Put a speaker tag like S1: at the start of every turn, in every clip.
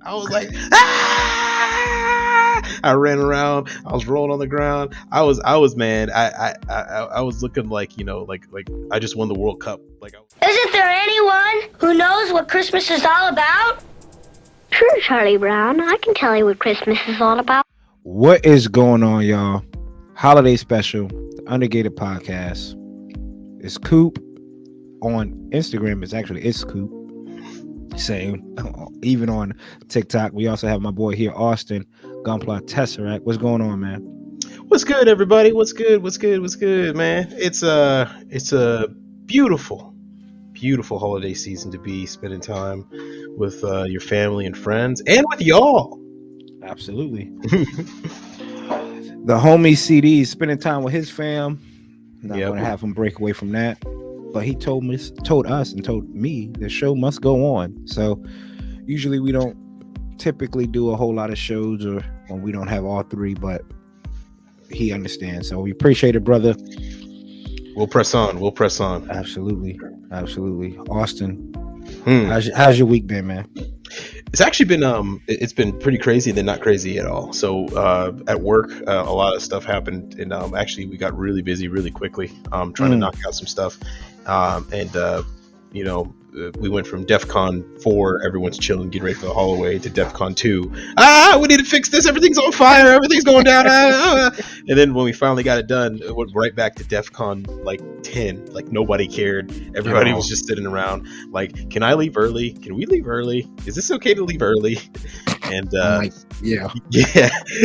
S1: I was like, ah! I ran around. I was rolling on the ground. I was man. I was looking like, like I just won the World Cup. Like,
S2: isn't there anyone who knows what Christmas is all about?
S3: Sure, Charlie Brown. I can tell you what Christmas is all about.
S4: What is going on, y'all? Holiday special, the Undergated Podcast. It's Coop. On Instagram, it's Coop. Same. Even on TikTok, we also have my boy here, Austen, Gunpla Tesseract. What's going on, man?
S1: What's good, everybody? What's good, man? It's a beautiful holiday season to be spending time with your family and friends, and with y'all.
S4: Absolutely. The homie CD is spending time with his fam. Not gonna have him break away from that. But he told us and told me the show must go on. So usually we don't typically do a whole lot of shows or when we don't have all three, but he understands. So we appreciate it, brother.
S1: We'll press on.
S4: Absolutely. Austen, how's your week been, man?
S1: It's actually been it's been pretty crazy and then not crazy at all. So at work, a lot of stuff happened, and actually we got really busy really quickly trying to knock out some stuff. We went from DEFCON 4, everyone's chilling, getting ready for the hallway, to DEFCON 2. We need to fix this. Everything's on fire. Everything's going down. And then when we finally got it done, it went right back to DEFCON like 10. Like nobody cared. Everybody was just sitting around. Like, can I leave early? Can we leave early? Is this okay to leave early? And yeah.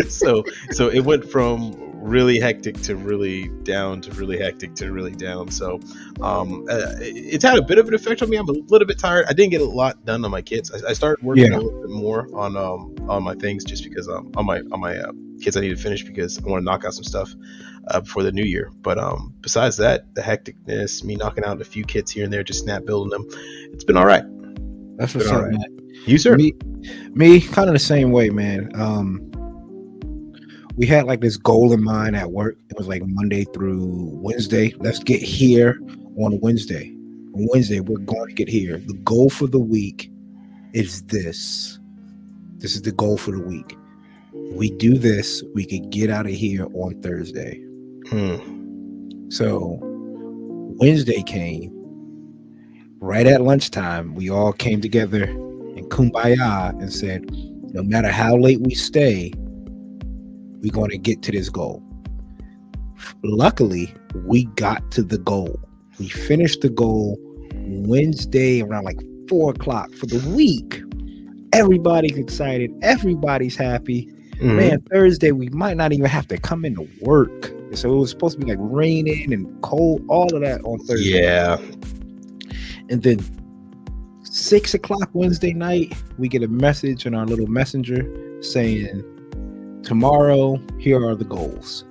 S1: So it went from really hectic to really down to really hectic to really down. So it's had a bit of an effect on me. I'm a little bit tired. I didn't get a lot done on my kids. I started working a little bit more on my things, just because on my kids I need to finish, because I want to knock out some stuff before the new year. But besides that, the hecticness, me knocking out a few kits here and there, just snap building them, it's been all right.
S4: That's what's up, man.
S1: You, sir?
S4: Me kind of the same way, man. We had like this goal in mind at work. It was like Monday through Wednesday. Let's get here on Wednesday. On Wednesday, we're going to get here. The goal for the week is this. This is the goal for the week. We do this, we could get out of here on Thursday. So Wednesday came. Right at lunchtime, we all came together in Kumbaya and said, no matter how late we stay, we're going to get to this goal. Luckily, we got to the goal. We finished the goal Wednesday around like 4:00 for the week. Everybody's excited. Everybody's happy. Man, Thursday, we might not even have to come into work. So it was supposed to be like raining and cold, all of that on Thursday.
S1: Yeah.
S4: And then 6:00 Wednesday night, we get a message in our little messenger saying, tomorrow, here are the goals.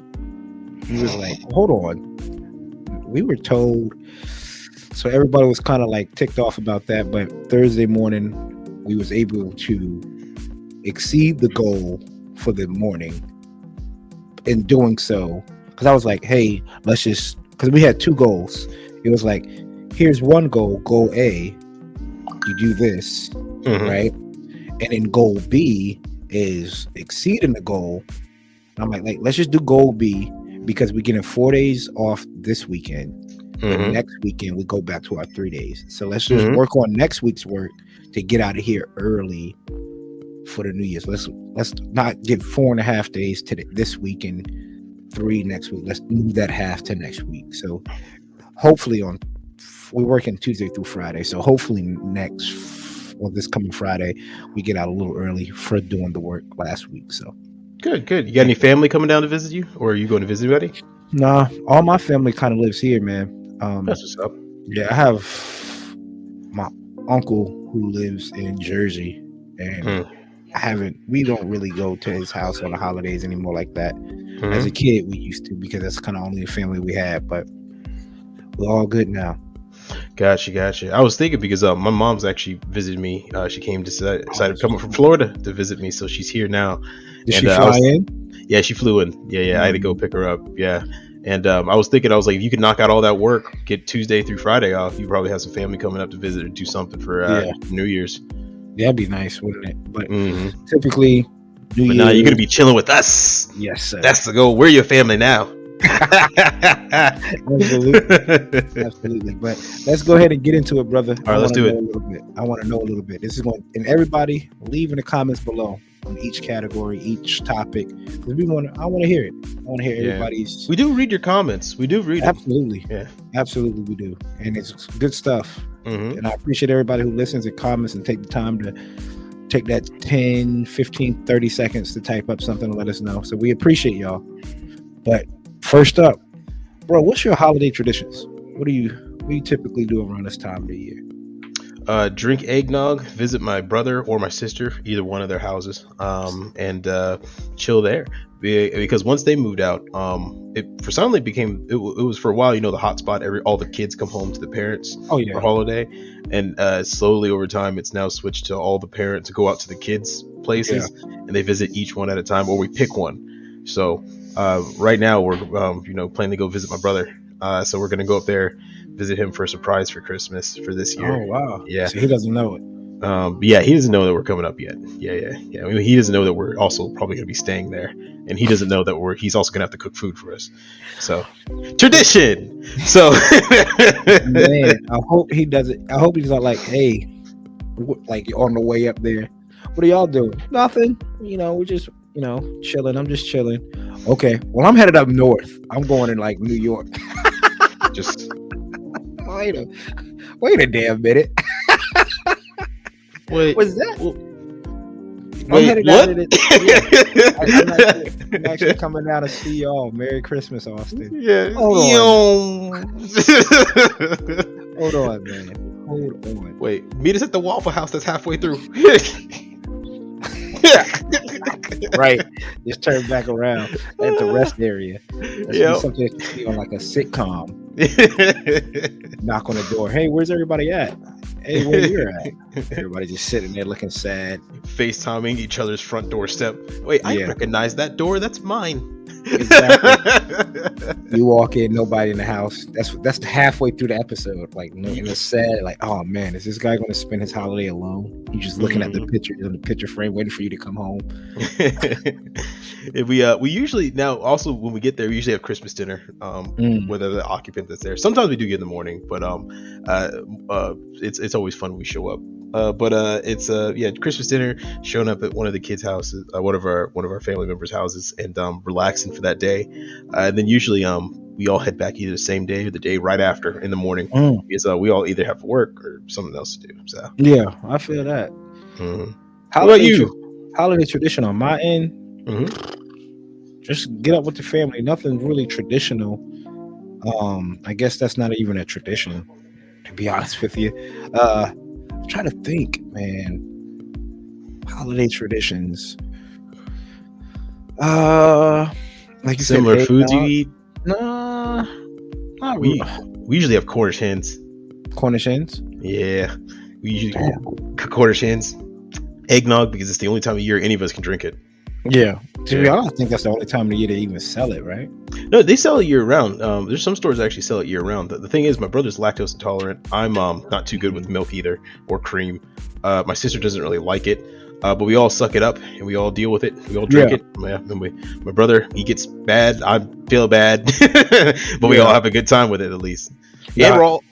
S4: He was like, hold on. We were told. So everybody was kind of like ticked off about that. But Thursday morning, we was able to exceed the goal for the morning. In doing so, because I was like, hey, let's just, because we had two goals. It was like, here's one goal, goal A, you do this, right? And then goal B is exceeding the goal. I'm like, let's just do goal B, because we're getting 4 days off this weekend. And next weekend we go back to our 3 days. So let's just work on next week's work to get out of here early for the New Year's. Let's not give 4.5 days to this week and 3 next week. Let's move that half to next week. So hopefully we're working Tuesday through Friday. So hopefully this coming Friday, we get out a little early for doing the work last week. So
S1: good. You got any family coming down to visit you, or are you going to visit anybody?
S4: Nah, all my family kind of lives here, man.
S1: That's what's up.
S4: Yeah, I have my uncle who lives in Jersey, and we don't really go to his house on the holidays anymore like that. As a kid, we used to, because that's kind of only the family we had, but we're all good now.
S1: Gotcha. I was thinking, because my mom's actually visited me. She decided to come up from Florida to visit me, so she's here now.
S4: Did she fly in?
S1: Yeah, she flew in. Yeah, I had to go pick her up. Yeah. And I was thinking, I was like, if you could knock out all that work, get Tuesday through Friday off, you probably have some family coming up to visit or do something for New Year's.
S4: That'd be nice, wouldn't it? But
S1: Mm-hmm.
S4: typically, New
S1: But
S4: Year.
S1: now you're gonna be chilling with us.
S4: Yes, sir.
S1: That's the goal. We're your family now.
S4: Absolutely. But let's go ahead and get into it, brother.
S1: All right, let's do it.
S4: I want to know a little bit. This is going, and everybody leave in the comments below on each category, each topic, because I want to hear it. I want to hear everybody's.
S1: We do read your comments. We do read
S4: Absolutely.
S1: them. Yeah,
S4: absolutely, we do, and it's good stuff.
S1: Mm-hmm.
S4: And I appreciate everybody who listens and comments and take the time to take that 10, 15, 30 seconds to type up something and let us know. So we appreciate y'all. But first up, bro, what's your holiday traditions? What do you typically do around this time of the year?
S1: Drink eggnog, visit my brother or my sister, either one of their houses, and chill there. Because once they moved out, it suddenly became it was for a while, the hotspot. All the kids come home to the parents for holiday, and slowly over time, it's now switched to all the parents go out to the kids' places and they visit each one at a time, or we pick one. So right now we're planning to go visit my brother. So we're gonna go up there, visit him for a surprise for Christmas for this year.
S4: Oh wow!
S1: Yeah,
S4: so he doesn't know it.
S1: He doesn't know that we're coming up yet. Yeah. I mean, he doesn't know that we're also probably gonna be staying there, and he doesn't know that he's also gonna have to cook food for us. So tradition. So
S4: man, I hope he doesn't. I hope he's not like, hey, like on the way up there. What are y'all doing? Nothing. We're just chilling. I'm just chilling. Okay. Well, I'm headed up north. I'm going in like New York.
S1: just
S4: wait a damn minute.
S1: Wait,
S4: what's that?
S1: Wait,
S4: I'm
S1: what?
S4: I'm actually coming down to see y'all. Merry Christmas, Austen.
S1: Yeah.
S4: Hold on, man. Hold on.
S1: Wait, meet us at the Waffle House that's halfway through.
S4: Right. Just turn back around at the rest area. That's something that you see on like a sitcom. Knock on the door. Hey, where's everybody at? Hey, where you're at? Everybody just sitting there looking sad.
S1: FaceTiming each other's front doorstep. Wait, I recognize that door. That's mine.
S4: Exactly. You walk in, nobody in the house. That's halfway through the episode. Like, and it's sad. Like, oh man, is this guy going to spend his holiday alone? He's just looking at the picture in the picture frame, waiting for you to come home.
S1: We usually now also when we get there, we usually have Christmas dinner. Whether the occupant that's there. Sometimes we do get in the morning, but it's always fun when we show up. It's Christmas dinner, showing up at one of the kids' houses, one of our family members' houses, and relaxing for that day. And then usually we all head back either the same day or the day right after in the morning, because we all either have work or something else to do. So
S4: yeah, I feel that.
S1: How about you?
S4: Holiday tradition on my end. Just get up with the family. Nothing really traditional. I guess that's not even a tradition, to be honest with you. I'm trying to think, man. Holiday traditions. Like you
S1: Similar
S4: said,
S1: foods you eat?
S4: Nah, not
S1: We
S4: really.
S1: usually have Cornish hens.
S4: Cornish hens.
S1: Yeah, we usually cook Cornish hens. Eggnog, because it's the only time of year any of us can drink it.
S4: Yeah. To be honest, I think that's the only time of the year they even sell it, right?
S1: No, they sell it year round. There's some stores that actually sell it year round. The thing is, my brother's lactose intolerant. I'm not too good with milk either, or cream. My sister doesn't really like it, but we all suck it up and we all deal with it. We all drink it. Yeah, and my brother, he gets bad. I feel bad, but we all have a good time with it at least. And we're all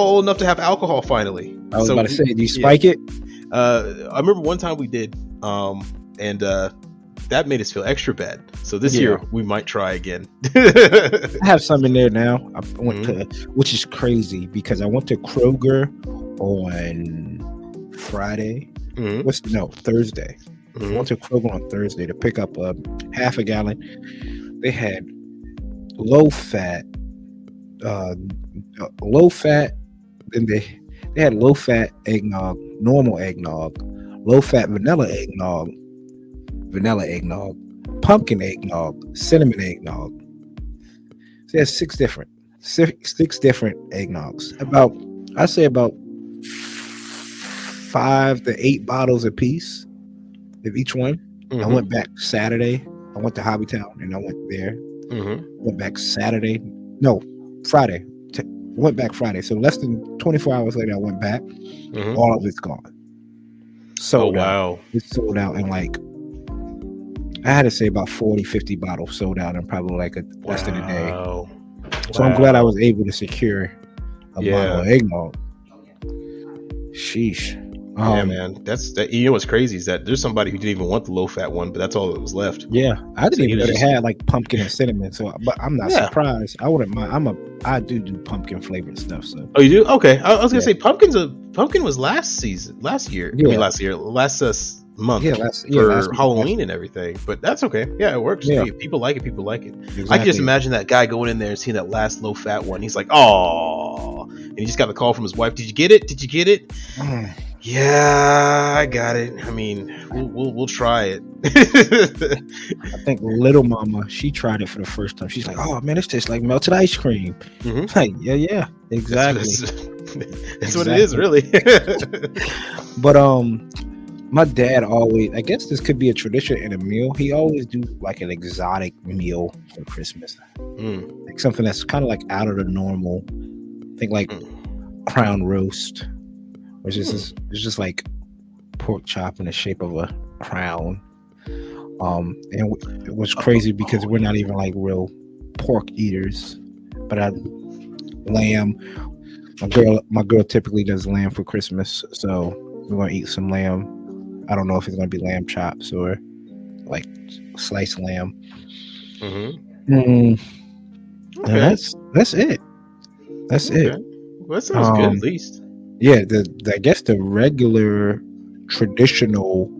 S1: old enough to have alcohol finally.
S4: I was about to say, do you spike it?
S1: I remember one time we did, and that made us feel extra bad. So this year we might try again.
S4: I have some in there now. I went to, which is crazy because I went to Kroger on Friday. Thursday. I went to Kroger on Thursday to pick up a half a gallon. They had low fat, and they had low fat eggnog, normal eggnog, low fat vanilla eggnog, pumpkin eggnog, cinnamon eggnog. So there's six different eggnogs. I'd say about 5 to 8 bottles a piece of each one. I went back Saturday. I went to Hobbytown and I went there. Went back Friday. Went back Friday. So less than 24 hours later, I went back. All of it's gone. sold out.
S1: Wow.
S4: It's sold out in like, I had to say about 40, 50 bottles sold out in probably like less than a day.
S1: Wow.
S4: So I'm glad I was able to secure a bottle of
S1: Yeah.
S4: eggnog. Sheesh.
S1: Yeah, man. That's that. You know what's crazy is that there's somebody who didn't even want the low fat one, but that's all that was left.
S4: Yeah, I didn't
S1: So
S4: even
S1: you
S4: know they
S1: just-
S4: had like pumpkin and cinnamon. So, but I'm not
S1: Yeah.
S4: surprised. I wouldn't mind. I do pumpkin flavored stuff. So
S1: Oh, you do? Okay. I was gonna
S4: Yeah.
S1: say pumpkin was last year. I
S4: Yeah.
S1: mean, last month.
S4: yeah,
S1: For
S4: last week,
S1: Halloween and everything, but that's okay. Yeah, it works.
S4: Yeah.
S1: Hey, people like it. People like it.
S4: exactly.
S1: I can just imagine that guy going in there and seeing that last low fat one. He's like, "Oh," and he just got the call from his wife. Did you get it? Did you get it?
S4: Mm.
S1: Yeah, I got it. I mean, we'll try it.
S4: I think Little Mama, she tried it for the first time. She's like, "Oh man, this tastes like melted ice cream."
S1: Mhm.
S4: Like, yeah, exactly.
S1: That's what it is, really.
S4: But my dad always, I guess this could be a tradition in a meal. He always do like an exotic meal for Christmas,
S1: Mm.
S4: like something that's kind of like out of the normal. I think like crown roast, which is it's just like pork chop in the shape of a crown. And it was crazy because we're not even like real pork eaters, but lamb. My girl typically does lamb for Christmas, so we're gonna eat some lamb. I don't know if it's gonna be lamb chops or like sliced lamb.
S1: Mm-hmm.
S4: And
S1: Okay.
S4: that's it. That's it.
S1: Well, that sounds good, at least.
S4: Yeah, I guess the regular traditional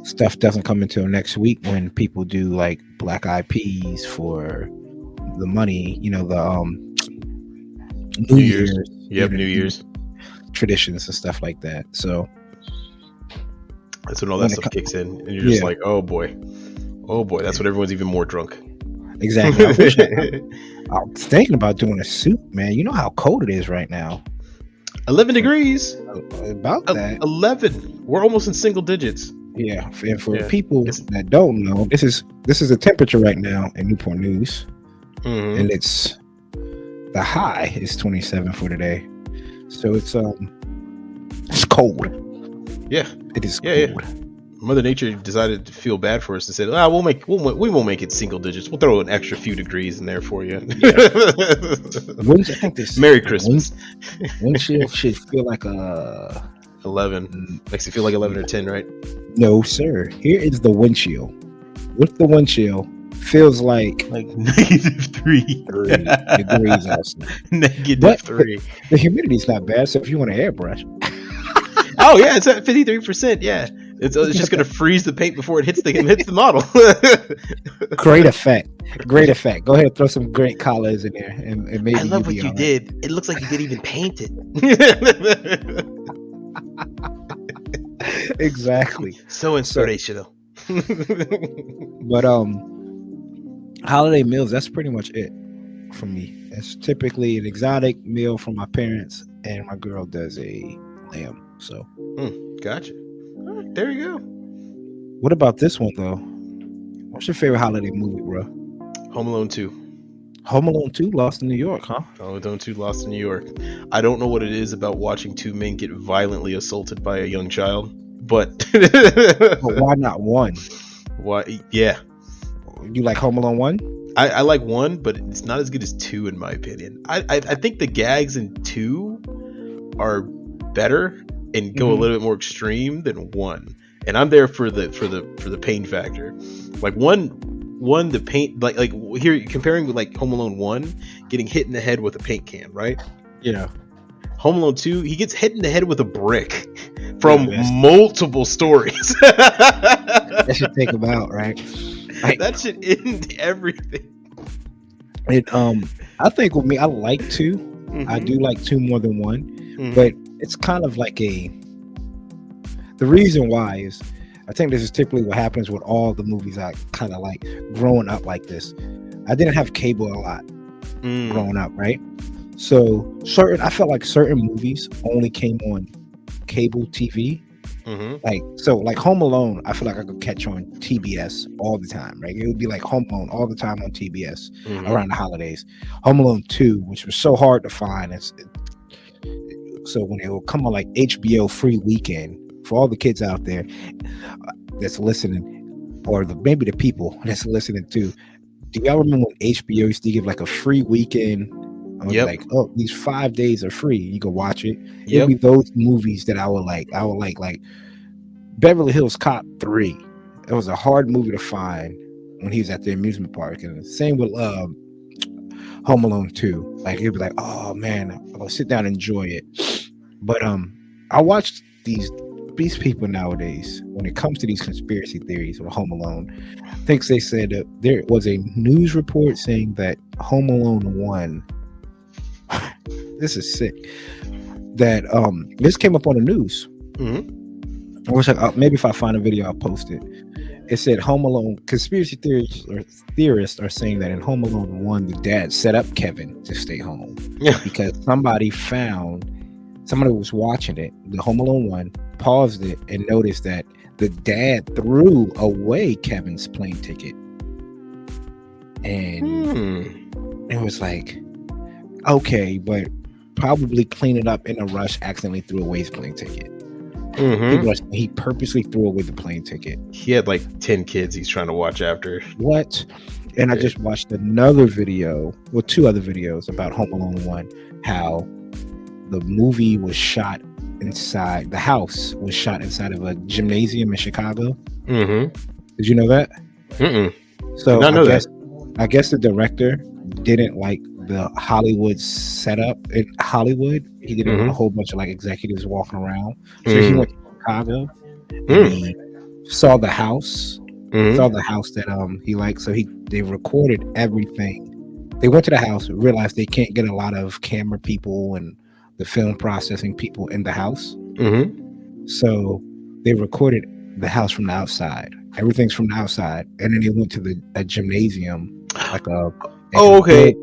S4: stuff doesn't come until next week when people do like black eyed peas for the money, the New Year's.
S1: Yep, New Year's.
S4: Traditions and stuff like that. So
S1: That's when all that stuff kicks in, and you're just like, oh boy, that's when everyone's even more drunk.
S4: exactly. I was thinking about doing a soup, man. You know how cold it is right now.
S1: 11 degrees.
S4: About that.
S1: 11. We're almost in single digits.
S4: Yeah, and for
S1: Yeah.
S4: people that don't know, this is the temperature right now in Newport News,
S1: Mhm.
S4: and it's the high is 27 for today. So it's cold.
S1: Yeah.
S4: It is
S1: Yeah,
S4: cold.
S1: Mother Nature decided to feel bad for us and said, we won't make it single digits. We'll throw an extra few degrees in there for you.
S4: I think this
S1: Merry Christmas.
S4: windshield should feel like a
S1: 11 makes it feel like 11 or 10, right?
S4: no, sir. Here is the windshield. With the windshield, feels like
S1: Like -3
S4: 3 degrees outside. But-
S1: -3.
S4: The humidity's not bad, so if you want to airbrush,
S1: Oh yeah, it's at 53%. Yeah, it's just gonna freeze the paint before it hits the model.
S4: great effect. Great effect. Go ahead and throw some great colors in there, and maybe
S1: I love what
S4: you'll be
S1: you
S4: all right.
S1: did. It looks like you didn't even paint it.
S4: Exactly.
S1: So inspirational.
S4: But holiday meals, that's pretty much it for me. It's typically an exotic meal from my parents, and my girl does a lamb. So
S1: Gotcha. All right, there you go.
S4: what about this one though? What's your favorite holiday movie, bro?
S1: Home Alone 2.
S4: Home Alone 2, Lost in New York, huh?
S1: Home Alone 2, Lost in New York. I don't know what it is about watching two men get violently assaulted by a young child, but
S4: But why not one?
S1: why? Yeah,
S4: You like Home Alone 1?
S1: I like 1, but it's not as good as 2 in my opinion. I think the gags in 2 are better and go a little bit more extreme than 1. And I'm there for the pain factor. Like one the paint like here comparing with like Home Alone 1 getting hit in the head with a paint can, right?
S4: Yeah.
S1: Home Alone 2, he gets hit in the head with a brick from
S4: Yeah,
S1: multiple stories.
S4: That should take them out, right?
S1: That should end everything.
S4: It I think with me, I like 2.
S1: Mm-hmm.
S4: I do like 2 more than 1, but it's kind of like the reason why is I think this is typically what happens with all the movies I kind of like growing up like this. I didn't have cable a lot growing up, right? So I felt like certain movies only came on cable TV. Like Home Alone, I feel like I could catch on TBS all the time, right? It would be like Home Alone all the time on TBS around the holidays. Home Alone 2, which was so hard to find, so when it will come on like HBO free weekend for all the kids out there that's listening, or maybe the people that's listening too. Do y'all remember when HBO used to give like a free weekend?
S1: Yep.
S4: Like, oh, these 5 days are free. You can watch it. It'd
S1: Yep.
S4: be those movies that I would like. Like Beverly Hills Cop 3. It was a hard movie to find when he was at the amusement park. And the same with Home Alone 2. Like, it'd be like, oh man, I'm gonna sit down and enjoy it. But I watched these people nowadays, when it comes to these conspiracy theories of Home Alone, I think they said that there was a news report saying that Home Alone 1, this is sick, that this came up on the news. I wish maybe if I find a video, I'll post it. It said Home Alone, conspiracy theorists are saying that in Home Alone 1, the dad set up Kevin to stay home because somebody was watching it, the Home Alone 1, paused it and noticed that the dad threw away Kevin's plane ticket. And it was like, okay, but probably clean it up in a rush, accidentally threw away his plane ticket. He purposely threw away the plane ticket.
S1: He had like 10 kids he's trying to watch after.
S4: What? And I just watched another video, well, 2 other videos about Home Alone 1, how the movie was shot inside, the house was shot inside of a gymnasium in Chicago. Did you know that? So I guess the director didn't like the Hollywood setup in Hollywood. He didn't want a whole bunch of like executives walking around. So he went to Chicago and he saw the house, that he liked. So they recorded everything. They went to the house, realized they can't get a lot of camera people and the film processing people in the house. So they recorded the house from the outside. Everything's from the outside. And then they went to a gymnasium, like
S1: okay.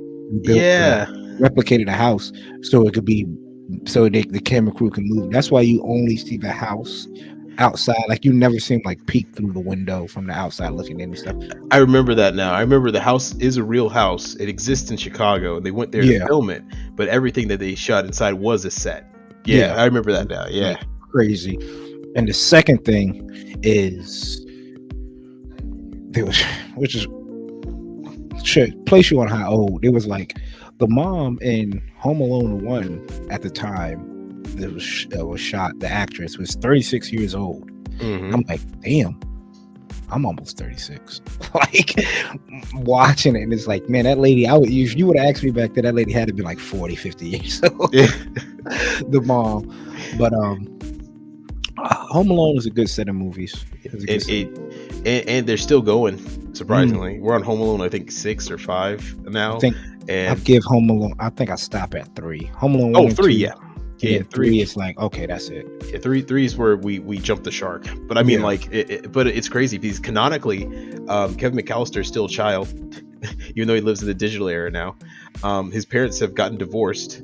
S4: Replicated a house so it could be, so the camera crew can move. That's why you only see the house outside. Like, you never see him like peek through the window from the outside looking in and stuff.
S1: I remember that now. I remember the house is a real house. It exists in Chicago, and they went there to film it. But everything that they shot inside was a set. Yeah, I remember that now. Yeah,
S4: crazy. And the second thing is, which is should place you on how old. It was like the mom in Home Alone 1 at the time that was shot, the actress was 36 years old. I'm like, damn, I'm almost 36. Like, watching it, and it's like, man, that lady, if you would have asked me back then, that lady had to be like 40, 50 years old. The mom. But Home Alone is a good set of movies.
S1: And they're still going, surprisingly. We're on Home Alone, I think 6 or 5 now.
S4: I give Home Alone, I think I stop at 3. Home Alone 1 and
S1: 3,
S4: 2,
S1: yeah.
S4: Yeah, 3 is like, okay, that's it.
S1: Yeah, 3 is where we jump the shark. But I mean, but it's crazy because canonically, Kevin McAllister is still a child, even though he lives in the digital era now. His parents have gotten divorced,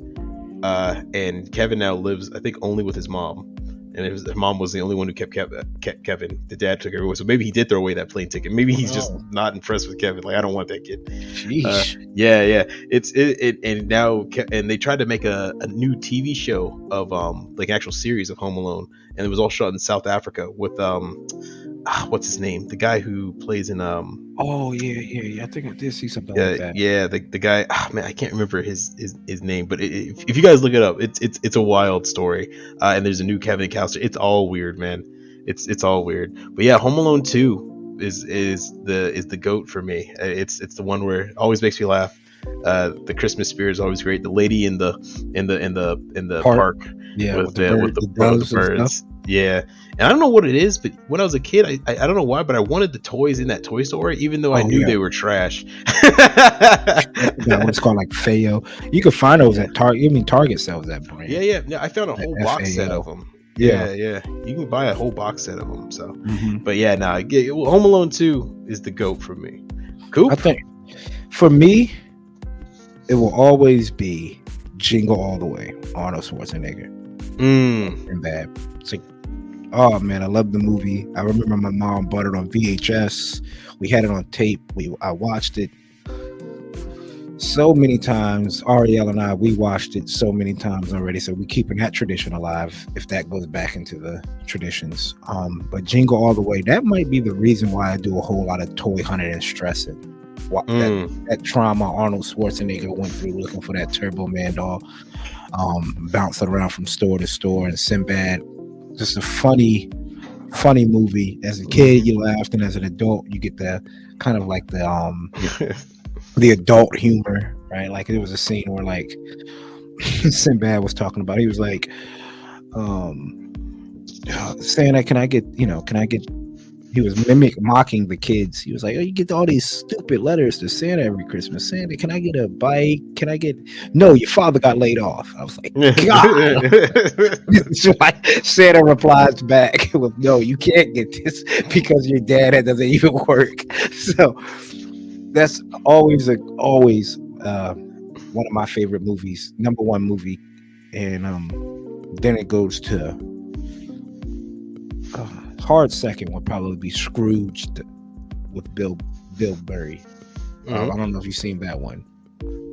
S1: and Kevin now lives, I think, only with his mom. And his mom was the only one who kept Kevin. The dad took everyone. So maybe he did throw away that plane ticket. Maybe he's just not impressed with Kevin. Like, I don't want that kid. Yeah. And now, and they tried to make a new TV show of like actual series of Home Alone, and it was all shot in South Africa with what's his name? The guy who plays in
S4: I think I did see something like that.
S1: Yeah, the guy. Man, I can't remember his name, but if you guys look it up, it's a wild story. And there's a new Kevin McAllister. It's all weird, man. It's all weird. But yeah, Home Alone 2 is the GOAT for me. It's the one where it always makes me laugh. The Christmas spirit is always great. The lady in the park, with the birds. Yeah, and I don't know what it is, but when I was a kid, I don't know why, but I wanted the toys in that toy store, even though I knew they were trash.
S4: That one's called like Feo. You can find those at Target. I mean, Target sells that brand.
S1: Yeah. I found a whole box set of them. Yeah. You can buy a whole box set of them. So, but yeah, Home Alone 2 is the GOAT for me. Coop?
S4: I think for me, it will always be Jingle All the Way, Arnold Schwarzenegger. And bad. It's like, oh man, I love the movie. I remember my mom bought it on VHS. We had it on tape. I watched it so many times. Ariel and I, we watched it so many times already, so we're keeping that tradition alive if that goes back into the traditions. But Jingle All the Way, that might be the reason why I do a whole lot of toy hunting and stressing. That trauma Arnold Schwarzenegger went through looking for that Turbo Man doll, bouncing around from store to store, and Sinbad, just a funny movie. As a kid you laughed, and as an adult you get the kind of like the adult humor, right? Like there was a scene where like Sinbad was talking about, he was like Santa, can I get he was mocking the kids. He was like, oh, you get all these stupid letters to Santa every Christmas. Santa, can I get a bike? No, your father got laid off. I was like, God. So Santa replies back with, no, you can't get this because your dad doesn't even work. So that's always one of my favorite movies, number one movie. And then it goes to hard second would probably be Scrooged with Bill Murray. I don't know if you've seen that one.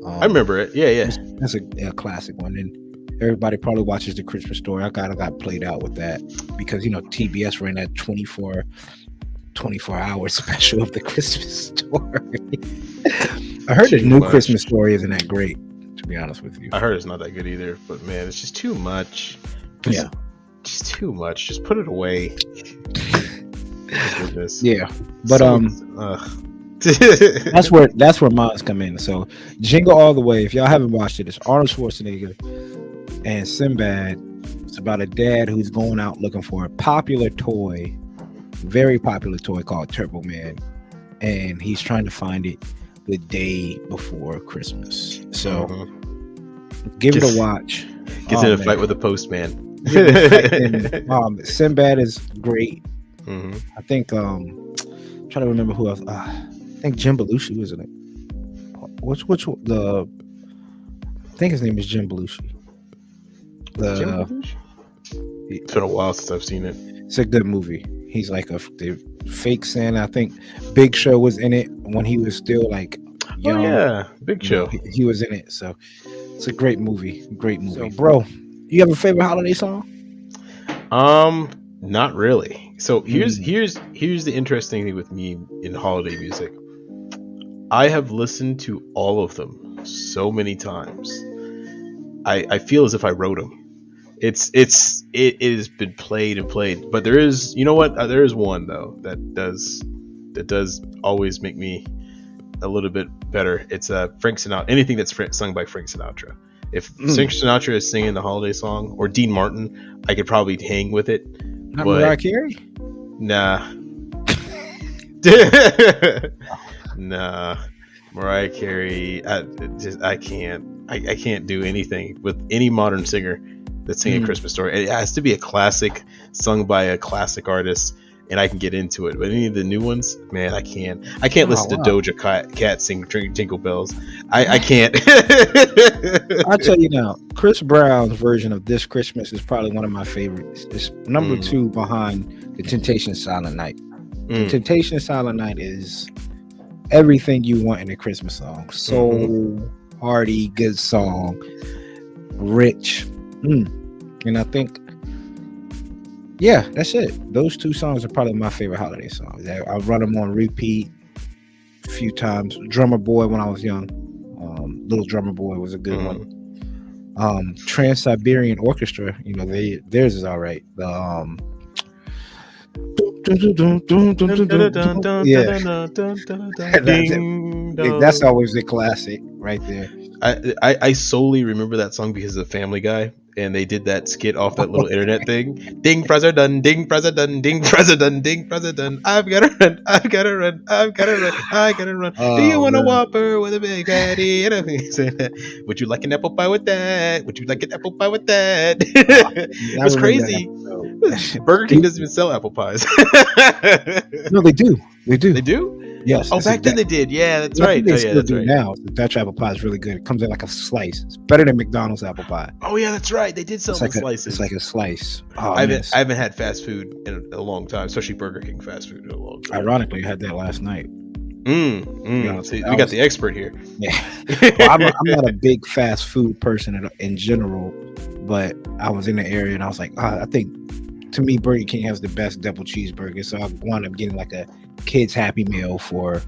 S1: I remember it. Yeah.
S4: That's a classic one. And everybody probably watches The Christmas Story. I got played out with that because TBS ran that 24-hour special of The Christmas Story. I heard the new Christmas Story isn't that great, to be honest with you.
S1: I heard it's not that good either, but man, it's just too much.
S4: Yeah.
S1: Just too much. Just put it away. Goodness.
S4: Yeah, but that's where mines come in. So Jingle All the Way, if y'all haven't watched it, it's Arnold Schwarzenegger and Sinbad. It's about a dad who's going out looking for a very popular toy called Turbo Man, and he's trying to find it the day before Christmas. So give it a watch.
S1: Gets in a fight with the postman.
S4: Sinbad is great. I think I'm trying to remember who else. I think Jim Belushi was in it. I think his name is Jim Belushi.
S1: It's been a while since I've seen it.
S4: It's a good movie. He's like the fake Santa. I think Big Show was in it when he was still like young.
S1: Oh yeah, Big Show.
S4: He was in it. So it's a great movie. So, bro, you have a favorite holiday song?
S1: Not really. So here's the interesting thing with me in holiday music. I have listened to all of them so many times. I feel as if I wrote them. It has been played and played, but there is, there is one though that does always make me a little bit better. It's Frank Sinatra. Anything that's sung by Frank Sinatra. If Frank Sinatra is singing the holiday song, or Dean Martin, I could probably hang with it.
S4: Not Mariah Carey?
S1: Nah. Nah. Mariah Carey, I can't do anything with any modern singer that's singing a Christmas story. It has to be a classic, sung by a classic artist, and I can get into it. But any of the new ones, man, I can't listen to Doja Cat sing Jingle Bells. I can't.
S4: I'll tell you now, Chris Brown's version of This Christmas is probably one of my favorites. It's number 2 behind The Temptations' Silent Night. The Temptations' Silent Night is everything you want in a Christmas song. Soul, hearty, good song, rich. And I think, yeah, that's it. Those 2 songs are probably my favorite holiday songs. I run them on repeat a few times. Drummer Boy when I was young. Little Drummer Boy was a good one. Trans-Siberian Orchestra, theirs is all right. That's always the classic right there.
S1: I solely remember that song because of Family Guy, and they did that skit off that little internet thing. Ding president, ding president, ding president, ding president. I've gotta run, I've gotta run, I've gotta run, I gotta run. Do you want a Whopper with a Big Patty? Would you like an apple pie with that? Would you like an apple pie with that? It was crazy. Burger King doesn't even sell apple pies.
S4: No, they do. They
S1: do?
S4: Yes.
S1: Oh, back then they did. Yeah, that's right.
S4: They still do now. The Dutch apple pie is really good. It comes in like a slice. It's better than McDonald's apple pie.
S1: Oh yeah, that's right. They did sell slices.
S4: It's like a slice.
S1: I haven't had fast food in a long time, especially Burger King fast food in a long time.
S4: Ironically, I had that last night.
S1: So we got the expert here.
S4: Yeah. Well, I'm not a big fast food person in general, but I was in the area and I was like, I think to me Burger King has the best double cheeseburger, so I wound up getting like a kids Happy Meal for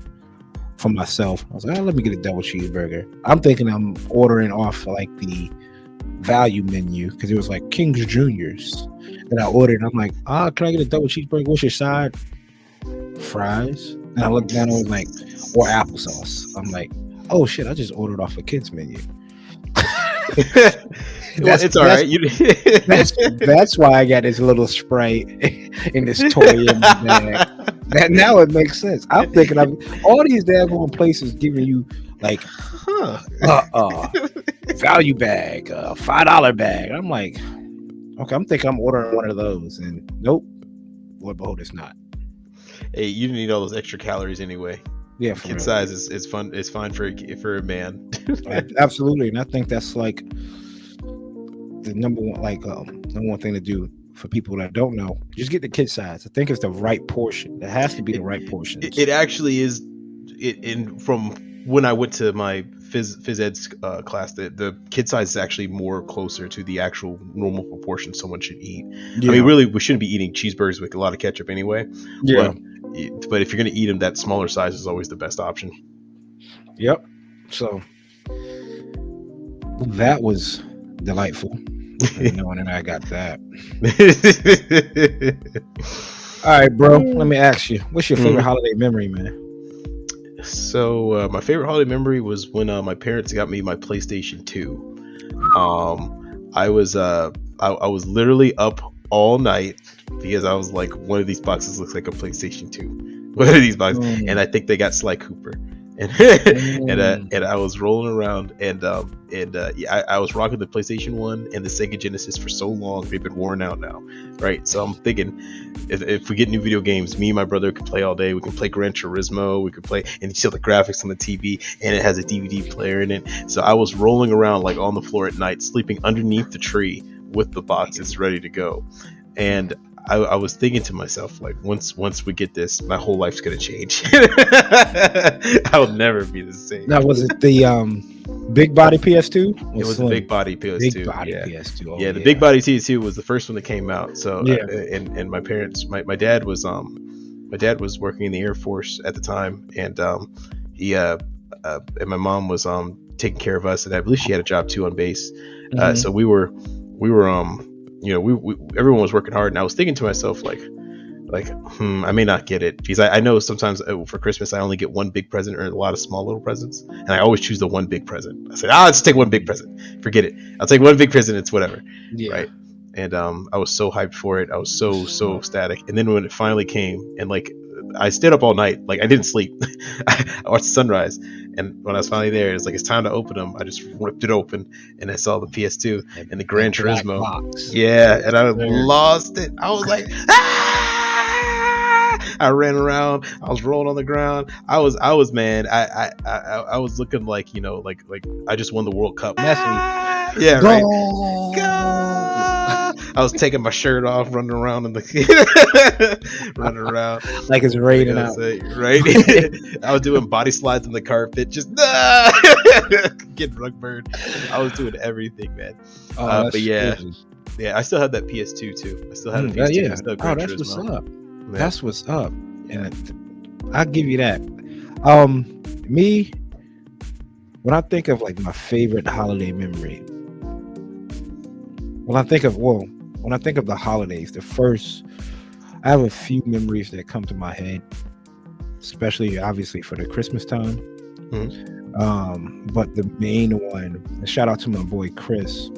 S4: myself. I was like, let me get a double cheeseburger. I'm thinking I'm ordering off like the value menu because it was like King's Juniors, and I ordered. I'm like, can I get a double cheeseburger? What's your side? Fries. And I looked down and it was like, or applesauce. I'm like, oh shit, I just ordered off a kids menu.
S1: It's all right.
S4: That's why I got this little Sprite in this toy in my bag. That now it makes sense. I'm thinking of all these daggone places giving you like value bag, $5 bag. I'm like, okay, I'm thinking I'm ordering one of those, and nope, Lord behold, it's not.
S1: Hey, you didn't need all those extra calories anyway.
S4: Yeah,
S1: kid size is fun. It's fine for a man.
S4: Absolutely, and I think that's like the number one thing to do for people that don't know. Just get the kid size. I think it's the right portion. It has to be the right portion.
S1: It actually is. From when I went to my phys ed class, the kid size is actually more closer to the actual normal proportion someone should eat. Yeah. I mean, really, we shouldn't be eating cheeseburgers with a lot of ketchup anyway.
S4: Yeah.
S1: But if you're going to eat them, that smaller size is always the best option.
S4: Yep. So that was delightful. Knowing that I got that. All right, bro. Let me ask you, what's your favorite holiday memory, man?
S1: So my favorite holiday memory was when my parents got me my PlayStation 2. I was literally up all night because I was like, one of these boxes looks like a PlayStation 2. One of these boxes, and I think they got Sly Cooper. And I was rolling around, and I was rocking the PlayStation 1 and the Sega Genesis for so long they've been worn out now, right? So I'm thinking, if we get new video games, me and my brother could play all day. We can play Gran Turismo, we could play, and you see the graphics on the TV, and it has a DVD player in it. So I was rolling around like on the floor at night, sleeping underneath the tree with the boxes ready to go, and I was thinking to myself, like, once we get this, my whole life's gonna change. I'll never be the same.
S4: Now, was it the big body PS2?
S1: It was the big body PS2.
S4: Big body PS2. Oh,
S1: the big body PS2 was the first one that came out. So
S4: yeah.
S1: And my parents, my dad was working in the Air Force at the time, and he and my mom was taking care of us, and I believe she had a job too on base. So we were everyone was working hard, and I was thinking to myself, like, I may not get it, because I know sometimes for Christmas I only get one big present or a lot of small little presents, and I always choose the one big present. I said, let's take one big present. Forget it. I'll take one big present. It's whatever. Yeah. Right. And I was so hyped for it. I was so ecstatic. And then when it finally came, and like, I stayed up all night. Like, I didn't sleep. I watched the sunrise. And when I was finally there, it's like, it's time to open them. I just ripped it open, and I saw the PS2 and the Gran Turismo. Box. Yeah, and I lost it. I was like, I ran around. I was rolling on the ground. I was man. I was looking like, like I just won the World Cup. Yeah, right. Go! I was taking my shirt off, running around running around
S4: like it's raining out.
S1: Right? I was doing body slides on the carpet, just getting rug burned. I was doing everything, man. But yeah, I still had that PS2 too. I still had a PS2.
S4: Yeah. That's what's up. Yeah. That's what's up, and I'll give you that. Me, when I think of like my favorite holiday memory, when I think of the holidays, I have a few memories that come to my head, especially obviously for the Christmas time. But the main one, shout out to my boy Chris,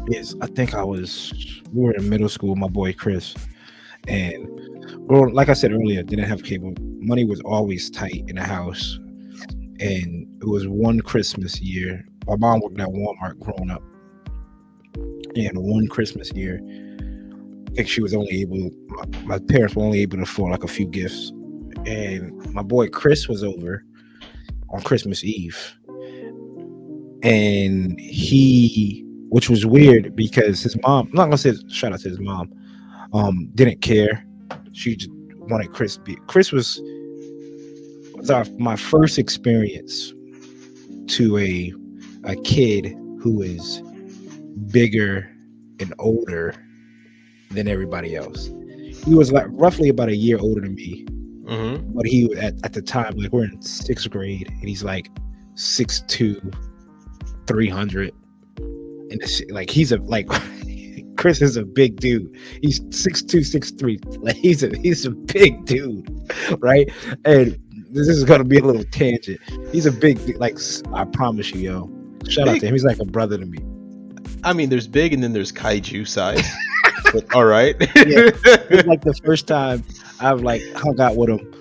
S4: is we were in middle school, my boy Chris, and like I said earlier, didn't have cable. Money was always tight in the house, and it was one Christmas year. My mom worked at Walmart growing up. And one Christmas year, I think my parents were only able to afford like a few gifts. And my boy Chris was over on Christmas Eve. And which was weird because his mom, I'm not gonna say shout out to his mom, didn't care. She just wanted Chris was my first experience to a kid who is bigger and older than everybody else. He was like roughly about a year older than me, but he at the time, like we're in 6th grade, and he's like 6'2", 300, and like he's a like Chris is a big dude. He's 6'2", 6'3". Like he's a big dude, right? And this is gonna be a little tangent. He's a big dude, like I promise you, yo. Shout out to him. He's like a brother to me.
S1: I mean, there's big and then there's kaiju size. But, all right.
S4: Yeah, it's like the first time I've like hung out with him.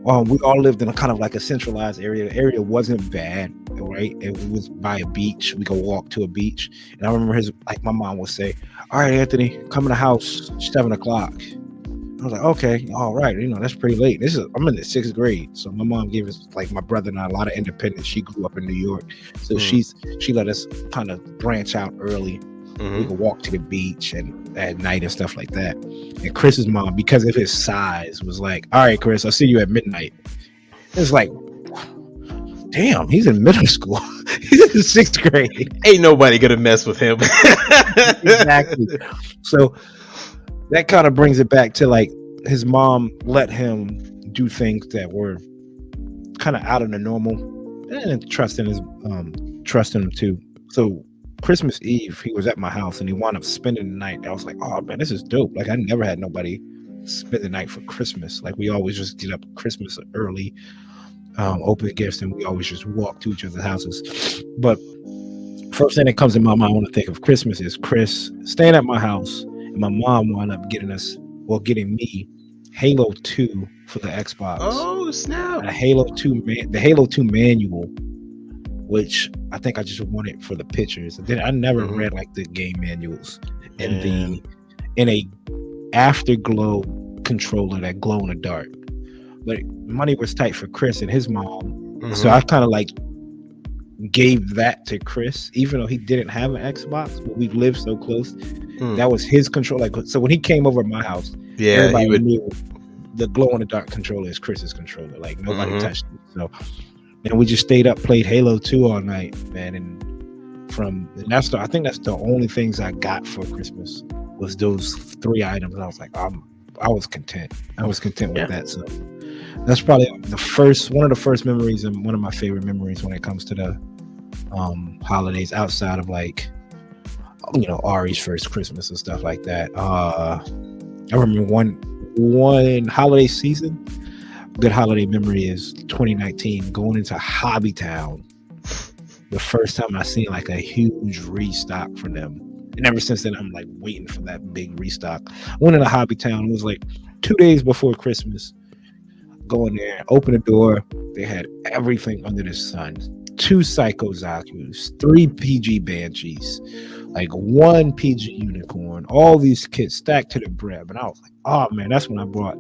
S4: We all lived in a kind of like a centralized area. The area wasn't bad, right? It was by a beach. We could walk to a beach. And I remember my mom would say, "All right, Anthony, come in the house, 7 o'clock." I was like, "Okay, all right, that's pretty late." I'm in the 6th grade. So my mom gave us, like, my brother and I, a lot of independence. She grew up in New York. So she let us kind of branch out early. We could walk to the beach and at night and stuff like that. And Chris's mom, because of his size, was like, "All right, Chris, I'll see you at midnight." It's like, damn, he's in middle school. He's in the 6th grade.
S1: Ain't nobody gonna mess with him.
S4: Exactly. So that kind of brings it back to, like, his mom let him do things that were kind of out of the normal, and trusting him too. So Christmas Eve, he was at my house and he wound up spending the night. I was like, "Oh man, this is dope." Like, I never had nobody spend the night for Christmas. Like, we always just get up Christmas early, open gifts, and we always just walk to each other's houses. But first thing that comes in my mind when I think of Christmas is Chris staying at my house, and my mom wound up getting me Halo 2 for the Xbox.
S1: Oh snap!
S4: The Halo 2 manual, which I think I just wanted for the pictures. And then I never read like the game manuals, and in a afterglow controller that glow in the dark. But money was tight for Chris and his mom, so I kind of like gave that to Chris, even though he didn't have an Xbox, but we lived so close. That was his control. Like, so when he came over at my house, everybody knew the glow in the dark controller is Chris's controller. Like, nobody touched it. So, and we just stayed up, played Halo 2 all night, man. I think that's the only things I got for Christmas was those 3 items. And I was like, I was content. I was content with that. So that's probably one of the first memories, and one of my favorite memories when it comes to the holidays, outside of, like, Ari's first Christmas and stuff like that. I remember one holiday season. Good holiday memory is 2019, going into Hobbytown. The first time I seen like a huge restock for them, and ever since then I'm like waiting for that big restock. I went into Hobbytown. It was like 2 days before Christmas. Going there, open the door. They had everything under the sun. 2 Psycho Zaku's, 3 PG Banshees, like 1 PG Unicorn. All these kits stacked to the brim, and I was like, "Oh man!" That's when I brought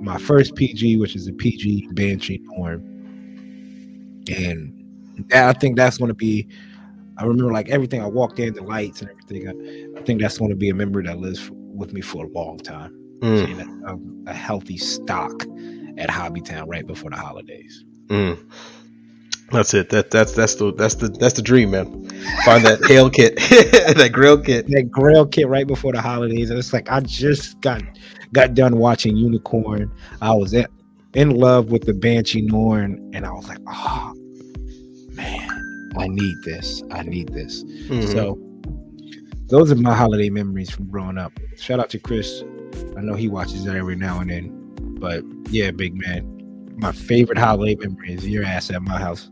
S4: my first PG, which is a PG Banshee Norn. And I think that's going to be, I remember like everything. I walked in, the lights and everything. I think that's going to be a memory that lives with me for a long time. A healthy stock at Hobbytown right before the holidays.
S1: That's it. That's the dream, man. Find that hail kit, that grill kit
S4: right before the holidays. And it's like, I just got done watching Unicorn. I was in love with the Banshee Norn, and I was like, "Oh man, I need this. So those are my holiday memories from growing up. Shout out to Chris. I know he watches it every now and then. But yeah, big man, my favorite holiday memory is your ass at my house,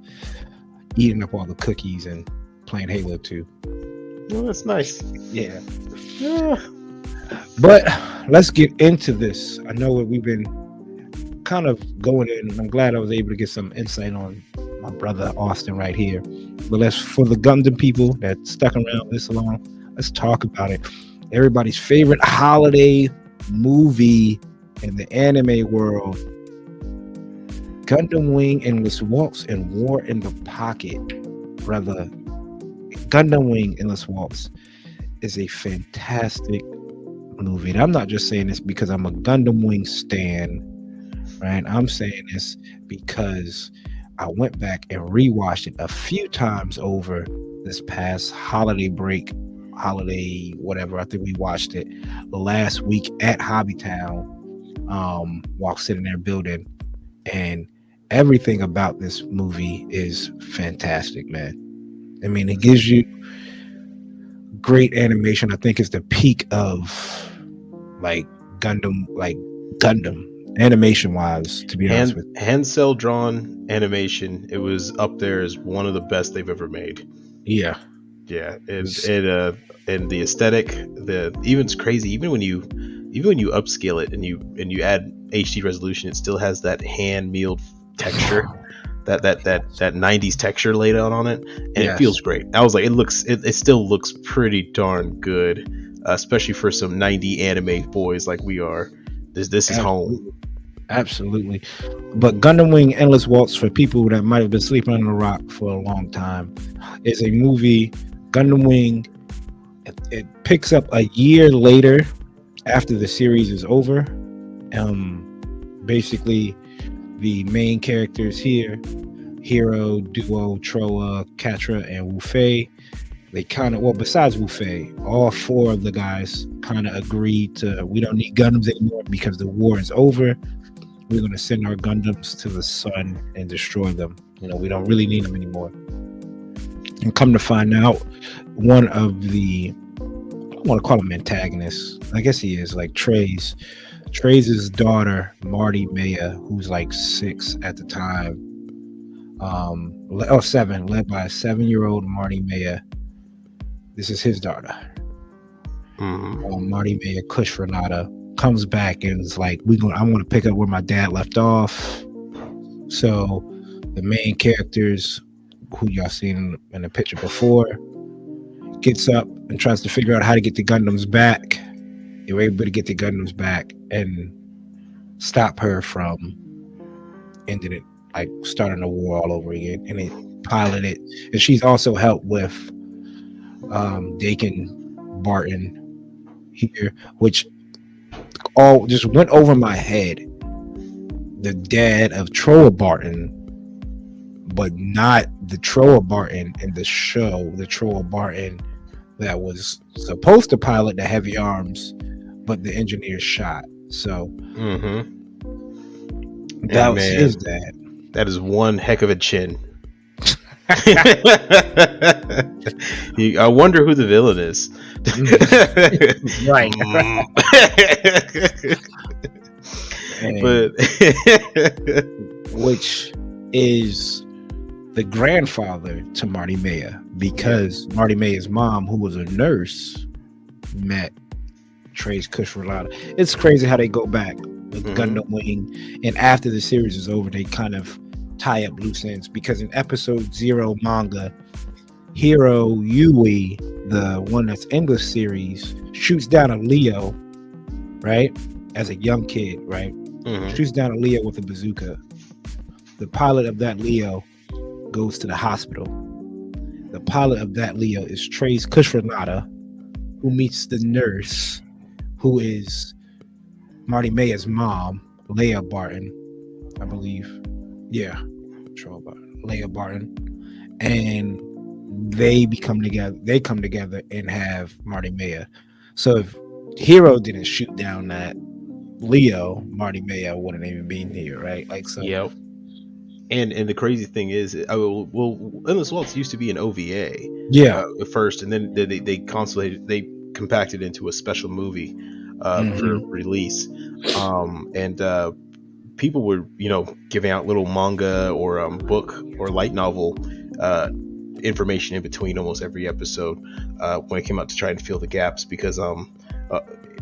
S4: eating up all the cookies and playing Halo 2.
S1: Well, that's nice.
S4: Yeah. But let's get into this. I know we've been kind of going in, and I'm glad I was able to get some insight on my brother Austen right here. But for the Gundam people that stuck around this long, let's talk about it. Everybody's favorite holiday movie in the anime world, Gundam Wing, Endless Waltz, and War in the Pocket. Brother, Gundam Wing, Endless Waltz is a fantastic movie. And I'm not just saying this because I'm a Gundam Wing stan. right? I'm saying this because I went back and rewatched it a few times over this past holiday whatever. I think we watched it last week at Hobbytown, while sitting there building, and everything about this movie is fantastic, man. I mean, it gives you great animation. I think it's the peak of like Gundam animation wise, to be honest with you.
S1: Hand cell drawn animation. It was up there as one of the best they've ever made.
S4: Yeah.
S1: And the aesthetic, it's crazy. Even when you upscale it and you add HD resolution, it still has that hand milled texture, that 90s texture laid out on it, and it feels great. I was like, it still looks pretty darn good, especially for some 90 anime boys like we are. This is home.
S4: Absolutely. But Gundam Wing Endless Waltz, for people that might have been sleeping on a rock for a long time, is a movie. Gundam Wing, it picks up a year later after the series is over. Basically, the main characters here, Hero, Duo, Troa, Catra, and Wu Fei, they besides Wu Fei, all four of the guys kind of agreed to, we don't need Gundams anymore because the war is over. We're going to send our Gundams to the sun and destroy them. We don't really need them anymore. And come to find out, one of the, I don't want to call him antagonists, I guess he is, like Trey's daughter, Maya, who's like 6 at the time, 7, led by a 7-year-old Maya. This is his daughter. Maya Kush Renata comes back and is like, I'm going to pick up where my dad left off. So the main characters, who y'all seen in the picture before, gets up and tries to figure out how to get the Gundams back. They were able to get the Gundams back and stop her from ending it, like starting the war all over again. And they pilot it. And she's also helped with Dakin Barton here, which all just went over my head. The dad of Troa Barton, but not the Troa Barton in the show, the Troa Barton that was supposed to pilot the heavy arms, but the engineer shot. So that was his dad.
S1: That is one heck of a chin. I wonder who the villain is.
S4: Right.
S1: But
S4: which is the grandfather to Maya, because Maya's mom, who was a nurse, met Trey's Kush Renata. It's crazy how they go back with Gundam Wing, and after the series is over, they kind of tie up loose ends, because in episode 0 manga, Hero Yui, the one that's in the series, shoots down a Leo, right, as a young kid, right? Shoots down a Leo with a bazooka. The pilot of that Leo goes to the hospital. The pilot of that Leo is Trey's Kush Renata, who meets the nurse, who is Maya's mom, Leia Barton, I believe. Yeah, Leia Barton. And they come together and have Maya. So if Hero didn't shoot down that Leo, Maya wouldn't even be here, right? Like, so.
S1: Yep. And the crazy thing is, Endless Waltz used to be an OVA, at first, and then they compacted into a special movie for release, and people were giving out little manga or book or light novel information in between almost every episode when it came out to try and fill the gaps, because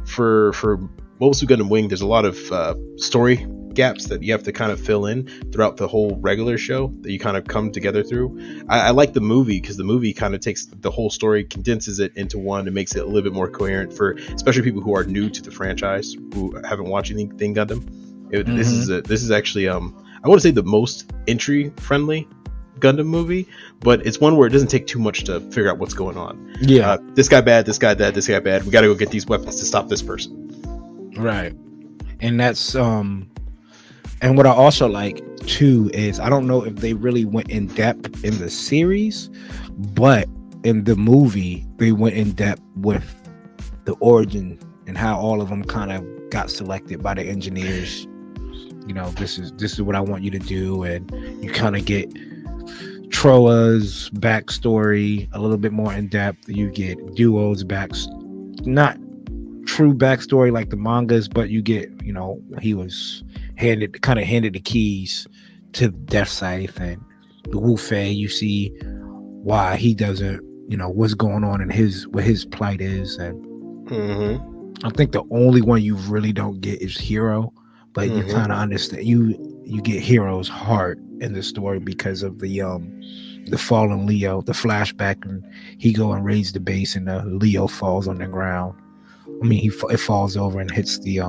S1: for Mobile Suit Gundam Wing, there's a lot of story gaps that you have to kind of fill in throughout the whole regular show that you kind of come together through. I like the movie because the movie kind of takes the whole story, condenses it into one, and makes it a little bit more coherent for especially people who are new to the franchise, who haven't watched anything Gundam. This is actually I want to say the most entry friendly Gundam movie, but it's one where it doesn't take too much to figure out what's going on. This guy bad, this guy dead, this guy bad, we gotta go get these weapons to stop this person.
S4: Right. And that's And what I also like too is I don't know if they really went in depth in the series, but in the movie they went in depth with the origin and how all of them kind of got selected by the engineers. You know, this is what I want you to do, and you kind of get Troa's backstory a little bit more in depth. You get Duo's not true backstory like the mangas, but you get, you know, he was handed the keys to Death Scythe, and the Wu Fei, you see why he doesn't, you know, what's going on in what his plight is. And I think the only one you really don't get is Hero, but you kind of understand, you get Hero's heart in the story because of the fallen Leo, the flashback, and he go and raise the base, and the Leo falls on the ground. I mean, it falls over and hits the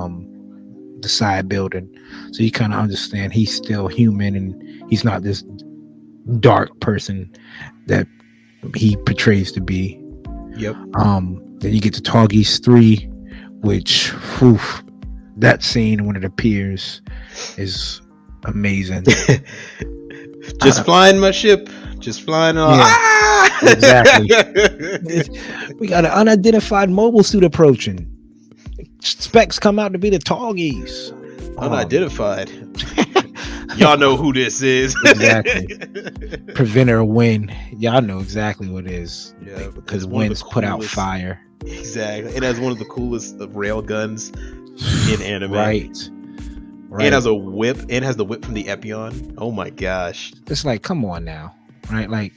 S4: side building, so you kind of understand he's still human, and he's not this dark person that he portrays to be.
S1: Yep.
S4: Then you get to Toggy's 3, which that scene when it appears is amazing.
S1: Just flying my ship, just flying off.
S4: Yeah,
S1: Ah!
S4: exactly. We got an unidentified mobile suit approaching. Specs come out to be the Toggies.
S1: Unidentified. Y'all know who this is.
S4: Exactly. Preventer Win. Y'all know exactly what it is.
S1: Yeah,
S4: because Win's put out fire.
S1: Exactly. It has one of the coolest rail guns in anime.
S4: Right.
S1: It has a whip. It has the whip from the Epion. Oh my gosh.
S4: It's like, come on now. Right? Like,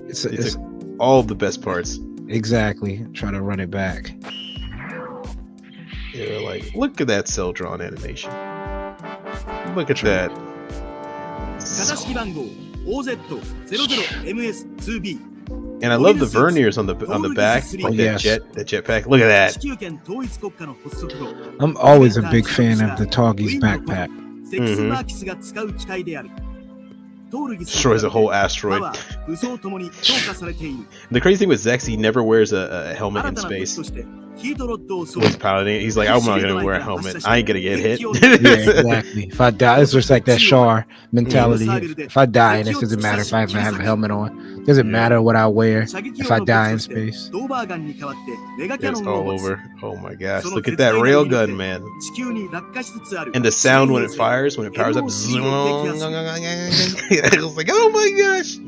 S4: it's
S1: all the best parts.
S4: Exactly. Trying to run it back.
S1: Yeah, like, look at that cell drawn animation. Look at that. And I love the verniers on the back, like that jetpack. Look at that.
S4: I'm always a big fan of the Toggy's backpack.
S1: Destroys a whole asteroid. The crazy thing with Zex, he never wears a helmet in space. He's piloting it. He's like, I'm not gonna wear a helmet. I ain't gonna get hit.
S4: Yeah, exactly. If I die, it's just like that Char mentality. If I die, and it doesn't matter if I have a helmet on. Doesn't matter what I wear. If I die in space,
S1: it's all over. Oh my gosh! Look at that railgun, man. And the sound when it fires, when it powers up. I was like, oh my gosh!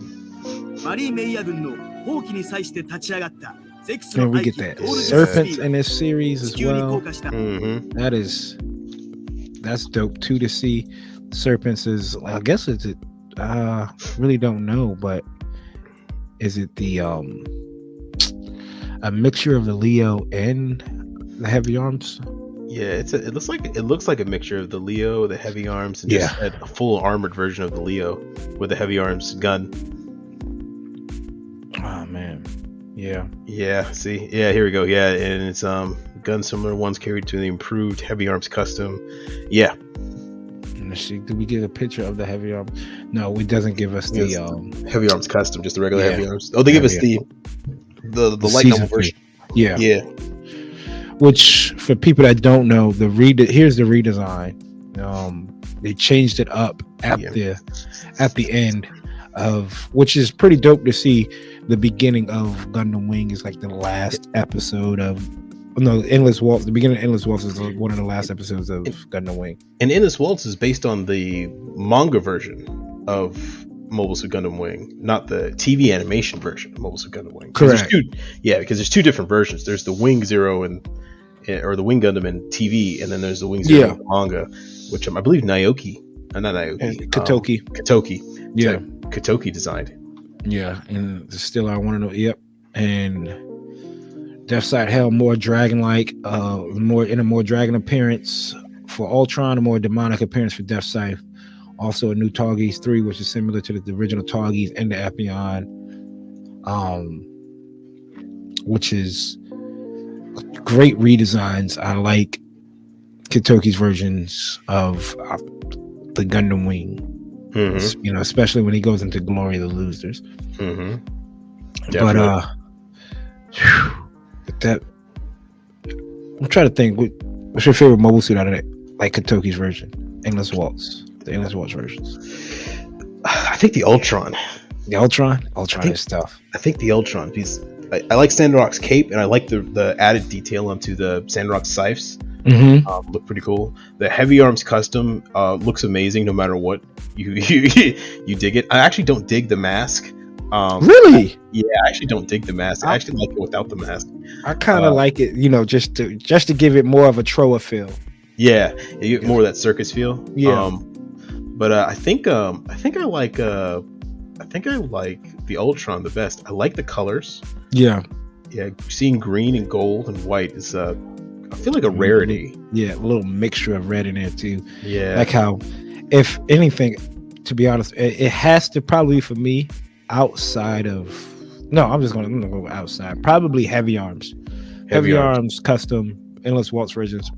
S4: And we get that serpents in this series as well. That's dope too to see. Serpents is, I guess it's really don't know, but is it the a mixture of the Leo and the heavy arms?
S1: Yeah, it looks like a mixture of the Leo, the heavy arms, and just a full armored version of the Leo with the heavy arms gun.
S4: Oh man.
S1: Yeah, see? Yeah, here we go. Yeah, and it's gun similar ones carried to the improved heavy arms custom. Yeah.
S4: Did we get a picture of the heavy arms? No, it doesn't give us the
S1: heavy arms custom, just the regular heavy arms. Oh, they give us the light novel version. Yeah.
S4: Which, for people that don't know, here's the redesign. They changed it up at the end of, which is pretty dope to see. The beginning of Gundam Wing is like the last episode of Endless Waltz. The beginning of Endless Waltz is one of the last episodes of Gundam Wing. And
S1: Endless Waltz is based on the manga version of Mobile Suit Gundam Wing, not the TV animation version of Mobile Suit Gundam Wing.
S4: Correct.
S1: Because there's two different versions. There's the Wing Zero or the Wing Gundam in TV, and then there's the Wing Zero in the manga, which I believe Katoki.
S4: Yeah,
S1: Katoki designed.
S4: Yeah, and still I want to know. Yep, and Death Side Hell more dragon-like, more dragon appearance for Ultron, a more demonic appearance for Death Side. Also a new Toggies 3, which is similar to the original Toggies and the Epion, which is great redesigns. I like Katoki's versions of the Gundam Wing. Especially when he goes into Glory of the Losers. But that, I'm trying to think, what's your favorite mobile suit out of that, like Katoki's version? Endless Waltz, the Endless Waltz versions.
S1: I think the Ultron.
S4: The Ultron is tough.
S1: I think the Ultron piece. I like Sandrock's cape, and I like the added detail onto the Sandrock scythes. Look pretty cool. The Heavy Arms custom looks amazing no matter what. You dig it. I actually don't dig the mask.
S4: Really?
S1: I actually don't dig the mask. I actually like it without the mask.
S4: I kind of like it, just to give it more of a Troa feel.
S1: Yeah, you get more of that circus feel.
S4: Yeah.
S1: But I think I like the Ultron the best. I like the colors.
S4: Yeah.
S1: Yeah, seeing green and gold and white is I feel like a rarity.
S4: Yeah, a little mixture of red in there too.
S1: Yeah.
S4: Like how, if anything, to be honest, it has to probably for me outside of. No, I'm gonna go outside. Probably Heavy Arms. Heavy Arms custom Endless Waltz versions.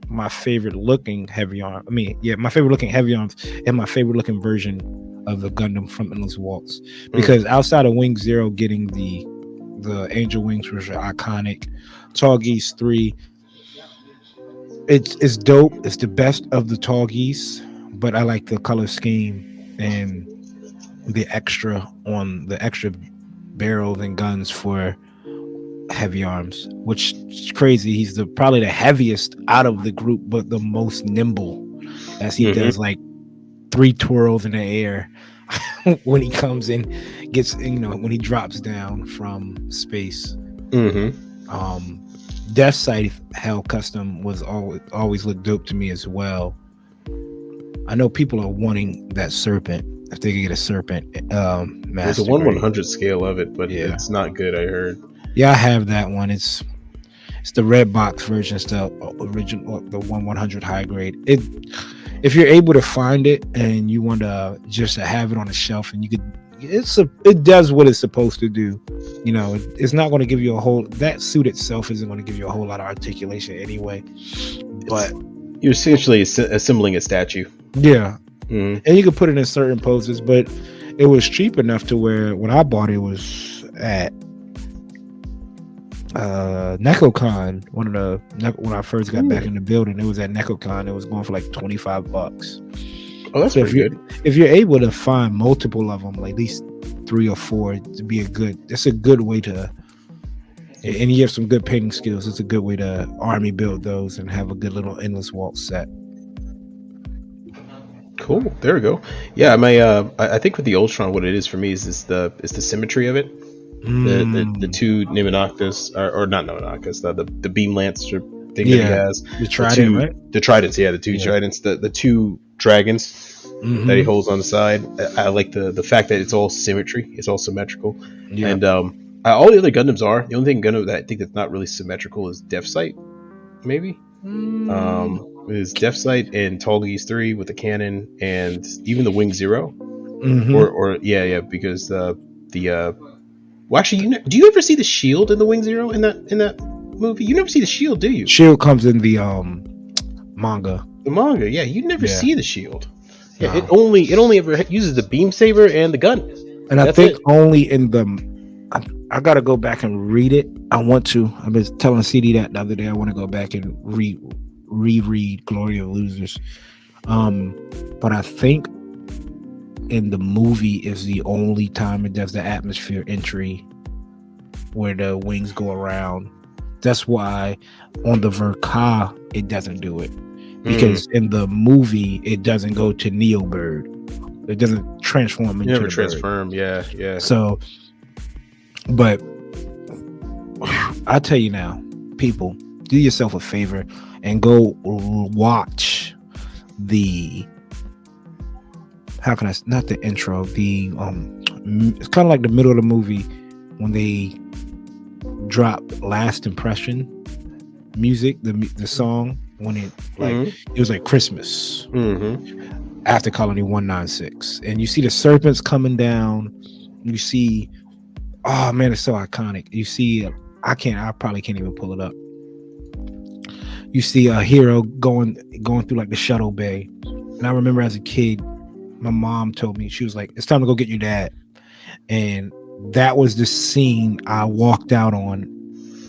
S4: My favorite looking Heavy Arm. My favorite looking Heavy Arms and my favorite looking version of the Gundam from Endless Waltz. Because outside of Wing Zero getting the Angel Wings, which are iconic, Tall Geese 3, it's dope. It's the best of the Tall Geese, but I like the color scheme and the extra barrels and guns for Heavy Arms, which is crazy. He's probably the heaviest out of the group, but the most nimble, as he does like 3 twirls in the air when he comes in, when he drops down from space. Death Sight Hell custom was always looked dope to me as well. I know people are wanting that serpent. If they could get a serpent
S1: there's a 1/100 scale of it, but it's not good, I heard.
S4: Yeah, I have that one. It's the red box version, it's the original, the 1/100 high grade. If you're able to find it and you want to just have it on the shelf, and it does what it's supposed to do. It's not going to give you that suit itself isn't going to give you a whole lot of articulation anyway. But
S1: you're essentially assembling a statue.
S4: Yeah. And you could put it in certain poses, but it was cheap enough to where when I bought it was at NecoCon, when I first got back in the building, it was at NecoCon. It was going for like $25.
S1: Oh, that's pretty good.
S4: If you're able to find multiple of them, like at least 3 or 4, to be that's a good way to, and you have some good painting skills, it's a good way to army build those and have a good little Endless Waltz set.
S1: Cool. There we go. Yeah, I think with the Ultron, what it is for me is the symmetry of it. The 2 Nimonoctus, or not Nimonoctus, the beam lancer thing that he has.
S4: The trident, right?
S1: The tridents, the 2 tridents, the 2 dragons that he holds on the side. I like the fact that it's all symmetry. It's all symmetrical. Yeah. And all the other Gundams are. The only thing Gundam that I think that's not really symmetrical is Death Sight, maybe. Is Death Sight and Tall Geese 3 with the cannon, and even the Wing Zero, because well, actually, do you ever see the shield in the Wing Zero in that movie? You never see the shield, do you?
S4: Shield comes in the manga.
S1: The manga, yeah, you never see the shield. Yeah, it only ever uses the beam saber and the gun,
S4: and I think only in the. I gotta go back and read it. I want to. I've been telling CD that the other day. I want to go back and reread Glory of Losers. But I think in the movie is the only time it does the atmosphere entry where the wings go around. That's why on the Verka it doesn't do it, because in the movie it doesn't go to Neo Bird. It doesn't transform into
S1: never transform. Yeah.
S4: So, but I tell you now, people, do yourself a favor and go watch the. How can I? Not the intro. The it's kind of like the middle of the movie when they drop Last Impression music, the song when it it was like Christmas after Colony 196, and you see the serpents coming down. You see, oh man, it's so iconic. You see, I probably can't even pull it up. You see a hero going through like the shuttle bay, and I remember as a kid, my mom told me, she was like, "It's time to go get your dad," and that was the scene I walked out on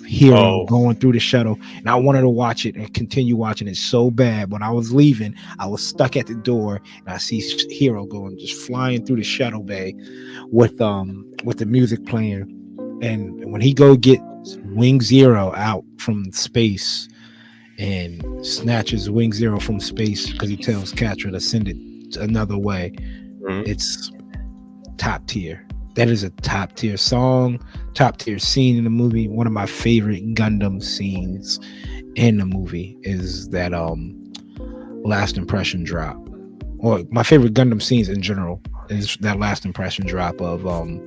S4: Hero going through the shuttle, and I wanted to watch it and continue watching it so bad. When I was leaving, I was stuck at the door, and I see Hero going just flying through the shuttle bay with the music playing, and when he go get Wing Zero out from space and snatches Wing Zero from space because he tells Catra to send it another way, it's top tier. That is a top tier song, top tier scene in the movie. One of my favorite Gundam scenes in the movie is that last impression drop. Or my favorite Gundam scenes in general is that last impression drop of on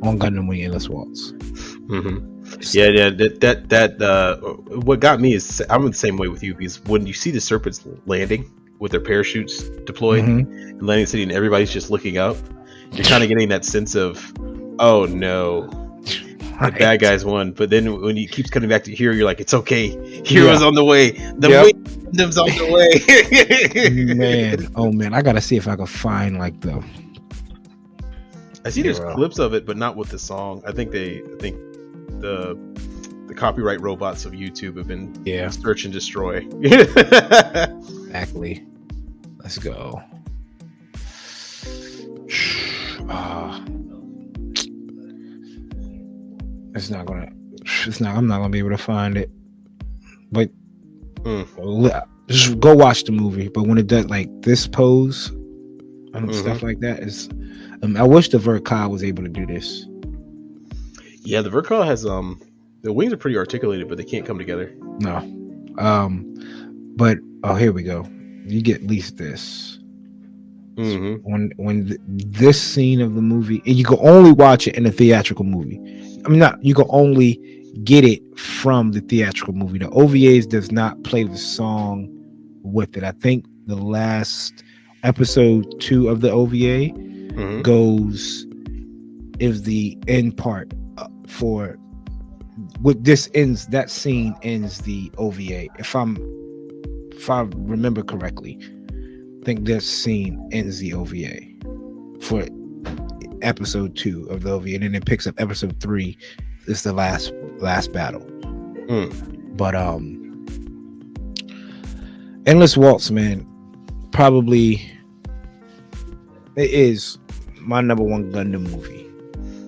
S4: Gundam Wing Endless Waltz.
S1: Yeah. That what got me is I'm the same way with you, because when you see the Serpents landing with their parachutes deployed and landing the city, and everybody's just looking up, you're kind of getting that sense of, oh no, the bad guys won. But then when he keeps coming back to Hero, you're like, it's okay, Hero's on the way, Gundam's on the way.
S4: man, I gotta see if I can find like the.
S1: I see there's clips of it, but not with the song. I think the copyright robots of YouTube have been search and destroy.
S4: Exactly. Let's go. I'm not gonna be able to find it. But just go watch the movie. But when it does like this pose and stuff like that, is I wish the Verkal was able to do this.
S1: Yeah, the Verkal has the wings are pretty articulated, but they can't come together.
S4: No. But here we go. You get at least this. When this scene of the movie, and you can only watch it in a theatrical movie. I mean, you can only get it from the theatrical movie. The OVAs does not play the song with it. I think the last episode 2 of the OVA is the end part for what this ends. That scene ends the OVA. If I remember correctly, I think this scene ends the OVA for episode 2 of the OVA, and then it picks up episode 3. It's the last battle. But Endless Waltz, man, probably it is my number 1 Gundam movie.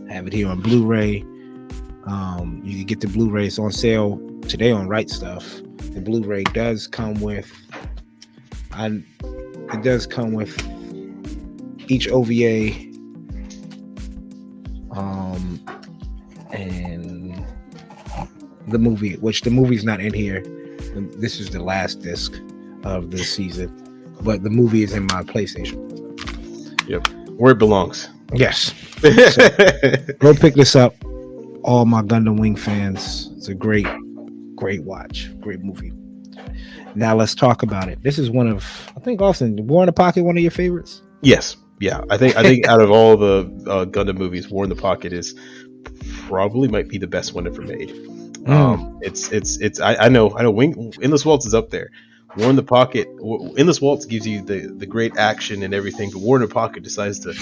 S4: I have it here on Blu-ray. You can get the Blu-ray. It's on sale today on Right Stuff. The Blu-ray does come with each OVA, and the movie, which the movie's not in here. This is the last disc of this season, but the movie is in my PlayStation.
S1: Yep, where it belongs.
S4: Yes. So, go pick this up, all my Gundam Wing fans. It's a great watch, great movie. Now let's talk about it. This is one of, I think, Austen, War in the Pocket, one of your favorites?
S1: Yes. Yeah. I think out of all the Gundam movies, War in the Pocket is probably might be the best one ever made. I know Endless Waltz is up there. War in the Pocket, Endless Waltz gives you the great action and everything, but War in the Pocket decides to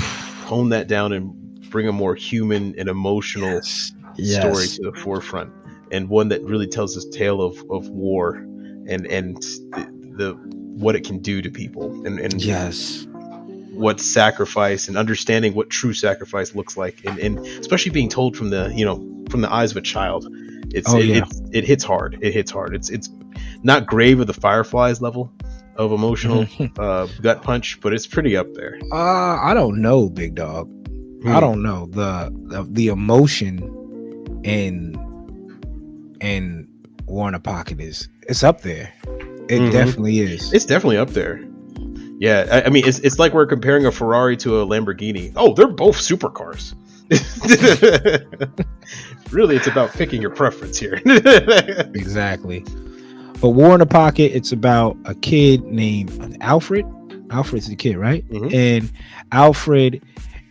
S1: tone that down and bring a more human and emotional story to the forefront, and one that really tells this tale of war and the what it can do to people, and what sacrifice, and understanding what true sacrifice looks like, and especially being told from the eyes of a child. It hits hard. It's not Grave of the Fireflies level of emotional gut punch, but it's pretty up there.
S4: I don't know, big dog. I don't know the emotion in War in the Pocket it's up there. It definitely is.
S1: It's definitely up there. Yeah, I mean, it's like we're comparing a Ferrari to a Lamborghini. Oh, they're both supercars. Really, it's about picking your preference here.
S4: Exactly. But War in the Pocket, it's about a kid named Alfred. Alfred's the kid, right? And Alfred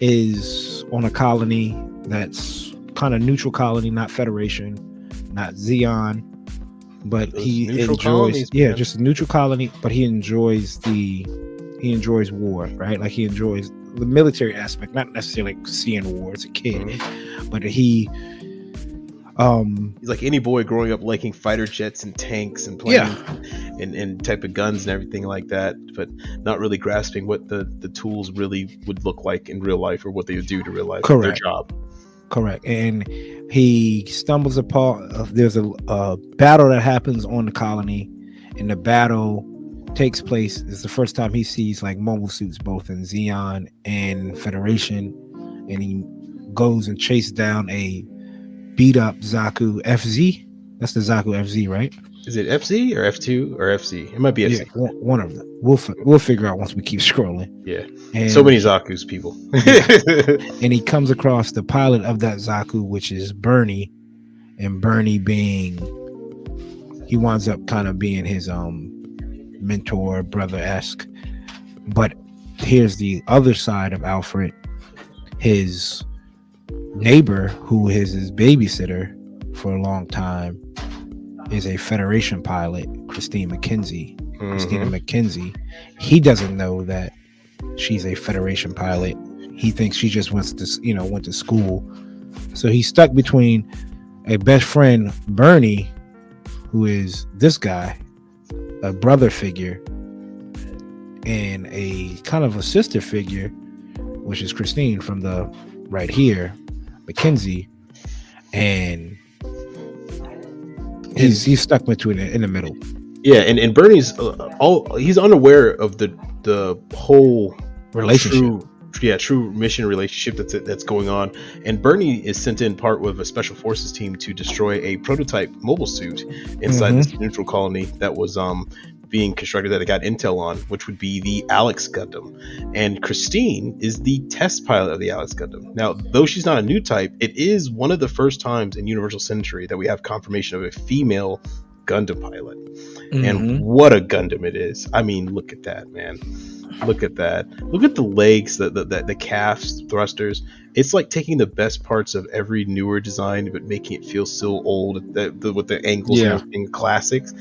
S4: is on a colony that's kind of neutral colony, not Federation, not Zeon, but he enjoys just a neutral colony, but he enjoys war, right? Like he enjoys the military aspect, not necessarily like seeing war as a kid, but he
S1: He's like any boy growing up liking fighter jets and tanks and
S4: Yeah.
S1: planes and type of guns and everything like that, but not really grasping what the tools really would look like in real life or what they would do to real life. Their
S4: Correct.
S1: job.
S4: Correct. And he stumbles upon there's a battle that happens on the colony, and the battle takes place. It's the first time he sees like mobile suits both in Xeon and Federation, and he goes and chases down a beat up Zaku FZ. That's the Zaku FZ, right?
S1: Is it FC or F2 or FC? It might be FC.
S4: Yeah, one of them. We'll figure out once we keep scrolling.
S1: Yeah.
S4: And
S1: So many Zaku's, people.
S4: and he comes across the pilot of that Zaku, which is Bernie, and Bernie he winds up kind of being his mentor, brother-esque. But here's the other side of Alfred. His neighbor, who is his babysitter for a long time, is a Federation pilot, Christina McKenzie. He doesn't know that she's a Federation pilot. He thinks she just went to school. So he's stuck between a best friend, Bernie, who is this guy, a brother figure, and a kind of a sister figure, which is Christine from the right here, Mackenzie, and he's stuck between it in the middle.
S1: Yeah, and Bernie's he's unaware of the whole
S4: relationship.
S1: True mission relationship that's going on. And Bernie is sent in part with a special forces team to destroy a prototype mobile suit inside this neutral colony that was being constructed, that they got intel on, which would be the Alex Gundam. And Christine is the test pilot of the Alex Gundam. Now, though she's not a new type, it is one of the first times in Universal Century that we have confirmation of a female Gundam pilot. And what a Gundam it is. I mean, look at that, man. Look at that. Look at the legs, the calves, thrusters. It's like taking the best parts of every newer design, but making it feel so old with the angles and everything, classics.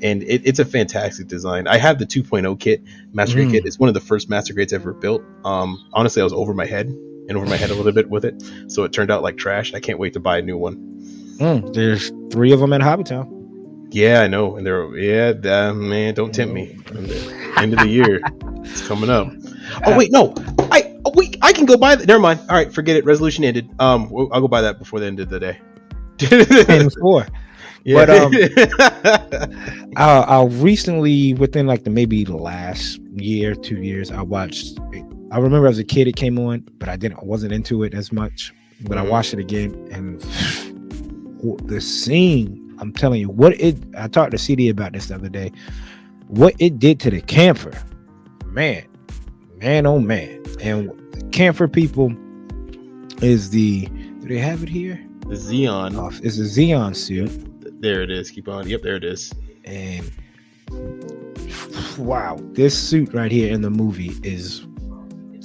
S1: And it's a fantastic design. I have the 2.0 kit, Master Grade kit. It's one of the first Master Grades ever built. Honestly, I was over my head a little bit with it. So it turned out like trash. I can't wait to buy a new one.
S4: There's 3 of them at Hobbytown.
S1: Yeah, I know. And man, don't tempt me. End of the year. It's coming up. Oh, wait, no. I can go buy that. Never mind. All right, forget it. Resolution ended. I'll go buy that before the end of the day.
S4: Yeah. But I recently, within like maybe the last year, 2 years, I remember as a kid it came on, but I wasn't into it as much. But I watched it again, and the scene, I'm telling you, I talked to CD about this the other day. What it did to the camphor, man, oh man. And the camphor people do they have it here?
S1: The Xeon.
S4: It's a Xeon suit.
S1: There it is. Keep on. Yep, there it is.
S4: And wow, this suit right here in the movie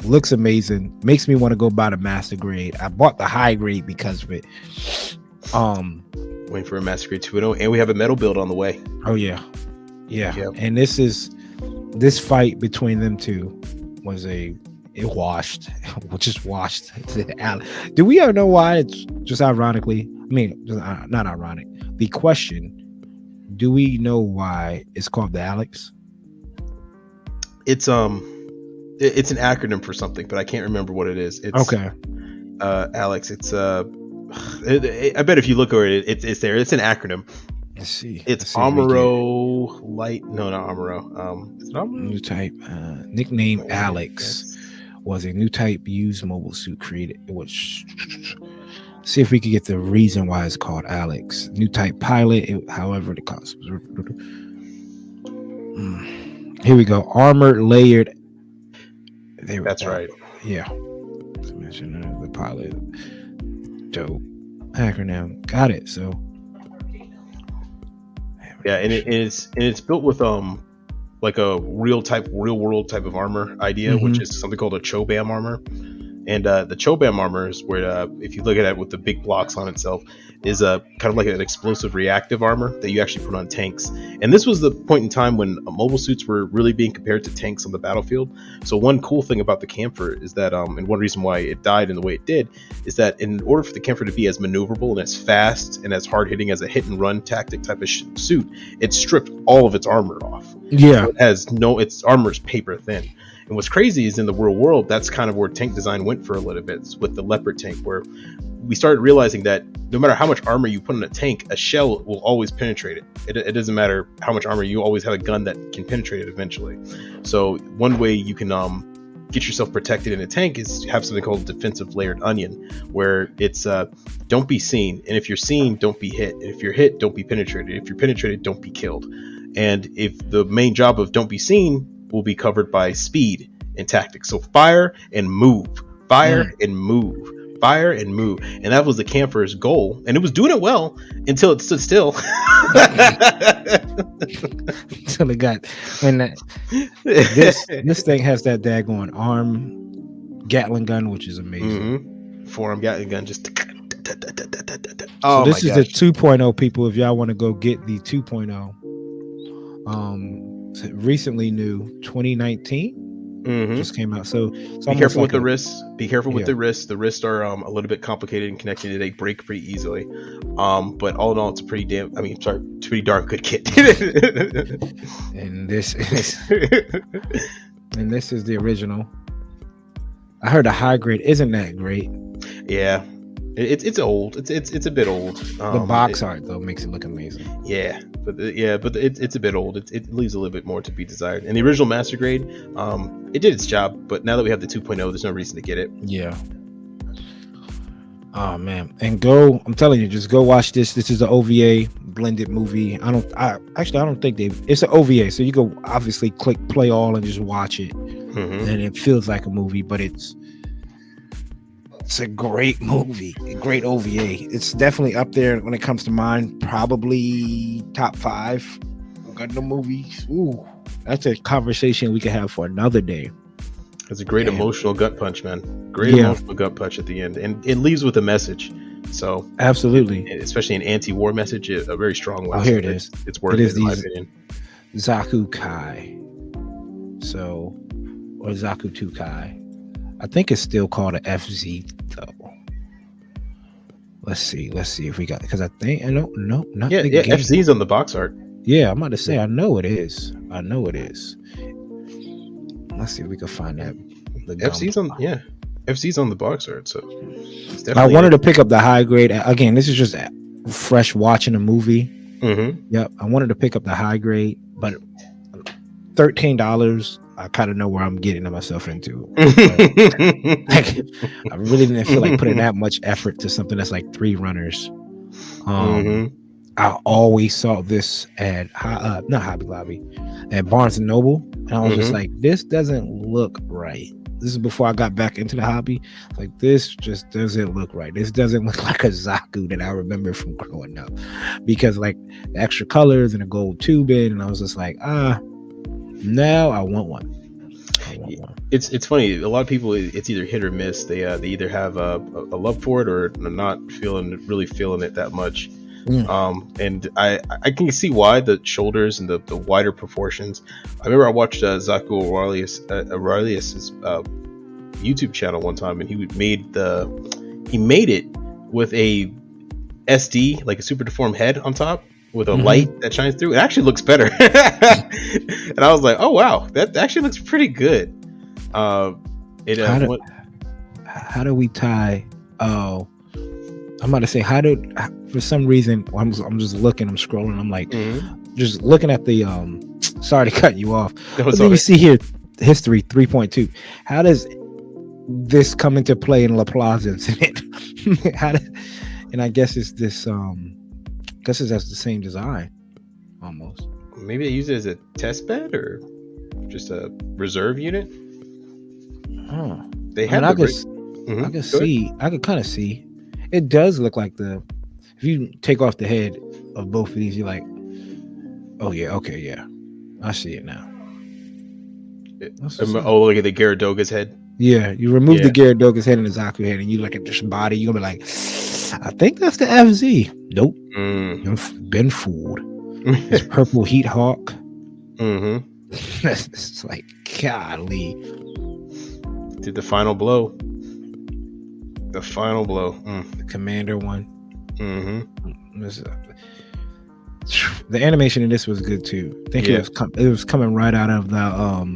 S4: looks amazing. Makes me want to go buy the Master Grade. I bought the high grade because of it.
S1: Waiting for a Master Grade 2.0, and we have a metal build on the way.
S4: Oh yeah. Yep. And this fight between them two was washed. Do we ever know why? It's just ironically. I mean, not ironic. The question: do we know why it's called the Alex?
S1: It's an acronym for something, but I can't remember what it is. It's,
S4: okay.
S1: Alex. It's I bet if you look over it, it's there. It's an acronym.
S4: Let's see.
S1: It's Amuro Light. No, not Amuro. Is it Amuro?
S4: New type. Nickname Alex was a new type used mobile suit created. It was. See if we could get the reason why it's called Alex. New type pilot. However, the concept. Here we go. Armored layered.
S1: That's right.
S4: Yeah. Mention the pilot. Dope. Acronym. Got it. So.
S1: Yeah, and it's built with like a real world type of armor idea, which is something called a Chobam armor. And the Chobam armor is where, if you look at it with the big blocks on itself, is kind of like an explosive reactive armor that you actually put on tanks. And this was the point in time when mobile suits were really being compared to tanks on the battlefield. So one cool thing about the Camphor is that, and one reason why it died in the way it did, is that in order for the Camphor to be as maneuverable and as fast and as hard hitting as a hit and run tactic type of suit, it stripped all of its armor off.
S4: Yeah,
S1: so it has its armor is paper thin. And what's crazy is in the real world, that's kind of where tank design went for a little bit with the Leopard tank, where we started realizing that no matter how much armor you put in a tank, a shell will always penetrate it. It doesn't matter how much armor, you always have a gun that can penetrate it eventually. So one way you can get yourself protected in a tank is to have something called defensive layered onion, where it's don't be seen, and if you're seen, don't be hit, and if you're hit, don't be penetrated, if you're penetrated, don't be killed. And if the main job of don't be seen will be covered by speed and tactics, so fire and move, fire and move, fire and move. And that was the Camphor's goal, and it was doing it well until it stood still.
S4: Until it got this thing has that daggone arm Gatling gun, which is amazing.
S1: Forearm Gatling gun, just
S4: so this is the 2.0, people. If y'all want to go get the 2.0, recently new 2019 just came out. So
S1: be careful with the wrists. Be careful with the wrists. The wrists are a little bit complicated and connected. They break pretty easily. But all in all, it's a pretty darn good kit.
S4: And this is the original. I heard the high grade isn't that great.
S1: Yeah. It's old. It's a bit old.
S4: The box art though makes it look amazing.
S1: Yeah, but it's a bit old. It leaves a little bit more to be desired. And the original Master Grade, it did its job. But now that we have the 2.0, there's no reason to get it.
S4: Yeah. Oh man, and I'm telling you, just go watch this. This is an OVA blended movie. I don't think it's an OVA, so you go obviously click play all and just watch it, and it feels like a movie, but it's a great movie, a great OVA. It's definitely up there when it comes to mine, probably top 5 Gundam movies. Ooh, that's a conversation we could have for another day.
S1: It's a great emotional gut punch, man. Emotional gut punch at the end, and it leaves with a message. So
S4: absolutely,
S1: especially an anti-war message, a very strong one.
S4: Oh, here it is.
S1: It's worth it in my opinion.
S4: Zaku Kai, or Zaku 2 Kai. I think it's still called an FZ though. Let's see if we got it, because I think not
S1: FZ's on the box art.
S4: Yeah, I'm about to say I know it is. Let's see if we can find that.
S1: FZ's on the box art. So
S4: I wanted to pick up the high grade. Again, this is just fresh watching a movie. Yep, I wanted to pick up the high grade, but $13. I kind of know where I'm getting myself into. I really didn't feel like putting that much effort to something that's like 3 runners. I always saw this at not Hobby Lobby, at Barnes and Noble, and I was just like, this doesn't look right. This is before I got back into the hobby. Like, this just doesn't look right. This doesn't look like a Zaku that I remember from growing up, because like the extra colors and the gold tubing, and I was just like, now I want one.
S1: It's funny. A lot of people, it's either hit or miss. They either have a love for it or not really feeling it that much. And I can see why, the shoulders and the wider proportions. I remember I watched Zaku Aurelius's YouTube channel one time, and he made it with a SD, like a super deformed head on top, with a light that shines through. It actually looks better. And I was like, oh wow, that actually looks pretty good. How
S4: do we tie? Oh, I'm about to say, for some reason, I'm just looking, I'm scrolling, I'm like, just looking at the sorry to cut you off. You see here, history 3.2. How does this come into play in Laplace incident? And I guess it's this guess it has the same design almost.
S1: Maybe they use it as a test bed or just a reserve unit. They have. I could kind of see. It does look like if you take off the head of both of these, you're like, oh yeah, okay, yeah, I see it now. Look at the Gyaradoga's head.
S4: Yeah, you remove
S1: Yeah.
S4: the Gyaradoga's head and the Zaku head, and you look at this body. You're gonna be like, I think that's the FZ. Nope, you've been fooled. This purple Heat Hawk.
S1: Mm-hmm.
S4: It's like, golly.
S1: Did the final blow. The final blow.
S4: The Commander one.
S1: Mm-hmm.
S4: The animation in this was good too. I think it was coming right out of the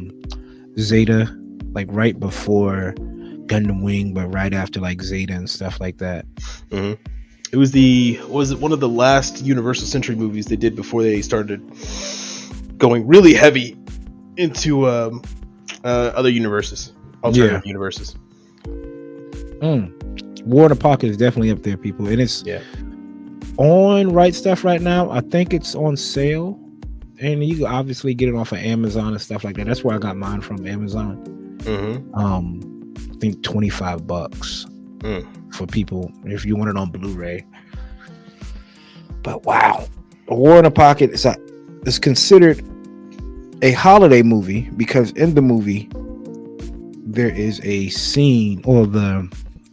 S4: Zeta, like right before Gundam Wing, but right after like Zeta and stuff like that.
S1: Mm-hmm. It was one of the last Universal Century movies they did before they started going really heavy into other universes, alternative universes.
S4: War in the Pocket is definitely up there, people, and it's on Right Stuff right now. I think it's on sale, and you can obviously get it off of Amazon and stuff like that. That's where I got mine from, Amazon. I think $25 for people if you want it on Blu-ray. But wow, War in the Pocket is considered a holiday movie because in the movie there is a scene, or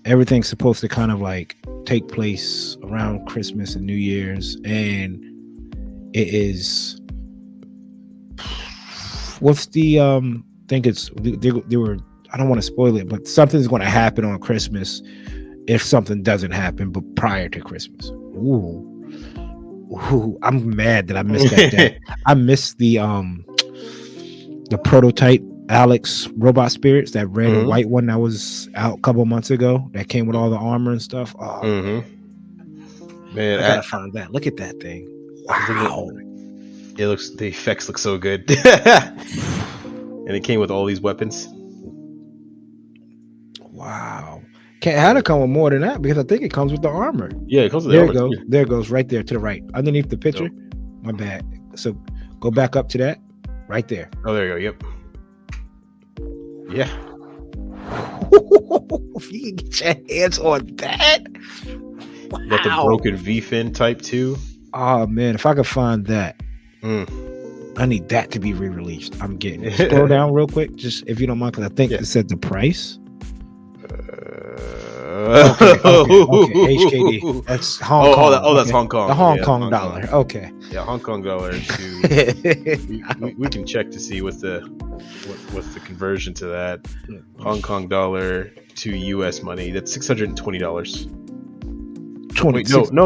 S4: everything's supposed to kind of like take place around Christmas and New Year's, and it is think it's they were, I don't want to spoil it, but something's going to happen on Christmas if something doesn't happen but prior to Christmas. Ooh, I'm mad that I missed that. I missed the prototype Alex Robot Spirits, that red and white one that was out a couple months ago that came with all the armor and stuff. Man, I gotta find that. Look at that thing. Wow.
S1: The effects look so good. And it came with all these weapons.
S4: Wow. It had to come with more than that because I think it comes with the armor.
S1: Yeah, it comes with the armor.
S4: There it goes. There it goes, right there to the right. Underneath the picture. My bad. So go back up to that. Right there.
S1: Oh, there you go. Yep. Yeah.
S4: If you can get your hands on that. Wow.
S1: Got the broken V-fin type 2.
S4: Oh man, if I could find that. I need that to be re-released. I'm getting it. Scroll down real quick, just if you don't mind, because I think it said the price. Okay, HKD. That's Hong Kong.
S1: That's Hong Kong.
S4: The Hong Kong dollar. Okay.
S1: Yeah, Hong Kong dollar to. we can check to see what's the conversion to that. Hong Kong dollar to US money. That's $620. No.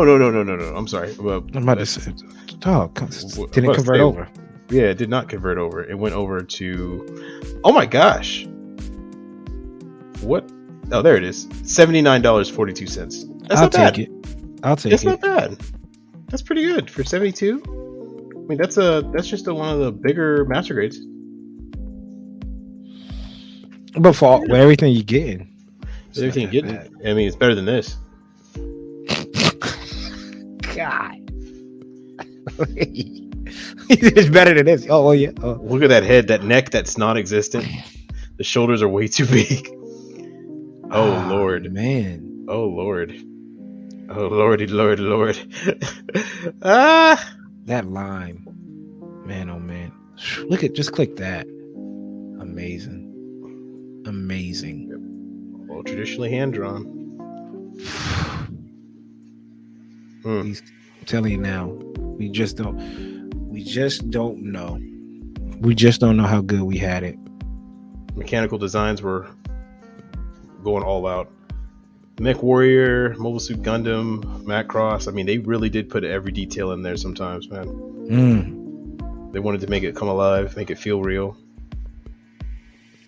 S1: I'm sorry.
S4: I'm about to say, didn't convert over.
S1: Yeah, it did not convert over. It went over to. Oh my gosh. What? Oh, there it is. $79.42.
S4: I'll take it.
S1: That's not bad. That's pretty good for 72. I mean, that's just one of the bigger master grades.
S4: But for everything you're getting,
S1: I mean, it's better than this.
S4: God, it's better than this. Oh yeah. Oh.
S1: Look at that head, that neck that's non-existent. The shoulders are way too big. Oh Lord,
S4: man.
S1: Oh Lord. Oh Lordy, Lord.
S4: That line, man. Oh man. Just click that. Amazing.
S1: Well, traditionally hand drawn.
S4: I'm telling you now, we just don't know. We just don't know how good we had it.
S1: Mechanical designs were going all out. Mech Warrior, Mobile Suit Gundam, Macross. I mean, they really did put every detail in there sometimes, man. They wanted to make it come alive, make it feel real.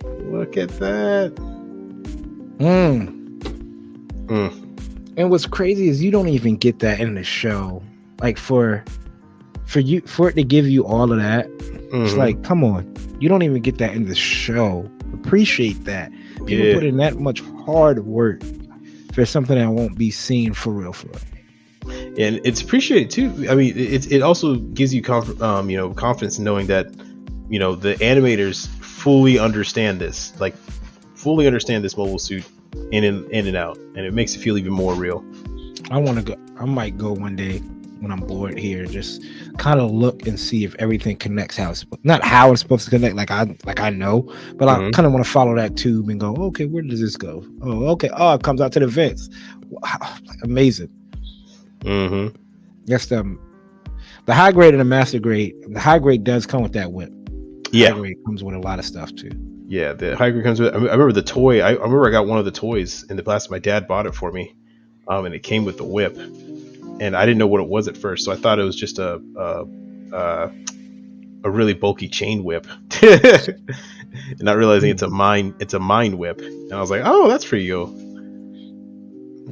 S1: Look at that.
S4: And what's crazy is you don't even get that in the show. Like for it to give you all of that, it's like, come on, you don't even get that in the show. Appreciate that. People put in that much hard work for something that won't be seen for real.
S1: And it's appreciated too. I mean, it also gives you confidence in knowing that the animators fully understand this mobile suit in and out, and it makes it feel even more real.
S4: I might go one day when I'm bored here. Just kind of look and see if everything connects not how it's supposed to connect, like I know, but I kind of want to follow that tube and go, okay, where does this go? Oh, okay. Oh, it comes out to the vents. Wow, amazing. That's the high grade and the master grade. The high grade does come with that whip.
S1: Yeah,
S4: high grade comes with a lot of stuff too.
S1: Yeah, the high grade comes with. I remember the toy. I remember I got one of the toys in the blast. My dad bought it for me, and it came with the whip, and I didn't know what it was at first, so I thought it was just a really bulky chain whip, and not realizing it's a mine whip, and I was like, oh, that's for you.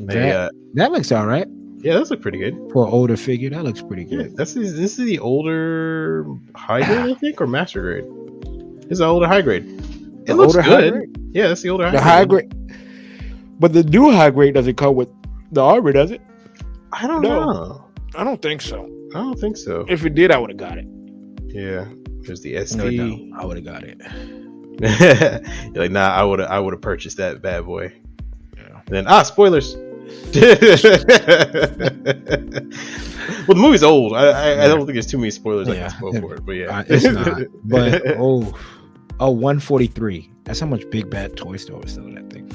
S4: That looks all right.
S1: Yeah, that looks pretty good
S4: for an older figure. That looks pretty good.
S1: Yeah, this is the older high grade, I think, or master grade. This is the older high grade. It looks good. Yeah, that's the older high grade.
S4: But the new high grade doesn't come with the armor, does it?
S1: I don't know.
S4: I don't think so.
S1: I don't think so.
S4: If it did, I would have got it.
S1: Yeah, there's the SD.
S4: No, I would have got it.
S1: You're like, nah, I would have purchased that bad boy. Yeah. And then spoilers. Well, the movie's old. I don't think there's too many spoilers I can spoil for it, but yeah,
S4: it's not. But 143. That's how much Big Bad Toy Store was selling that thing.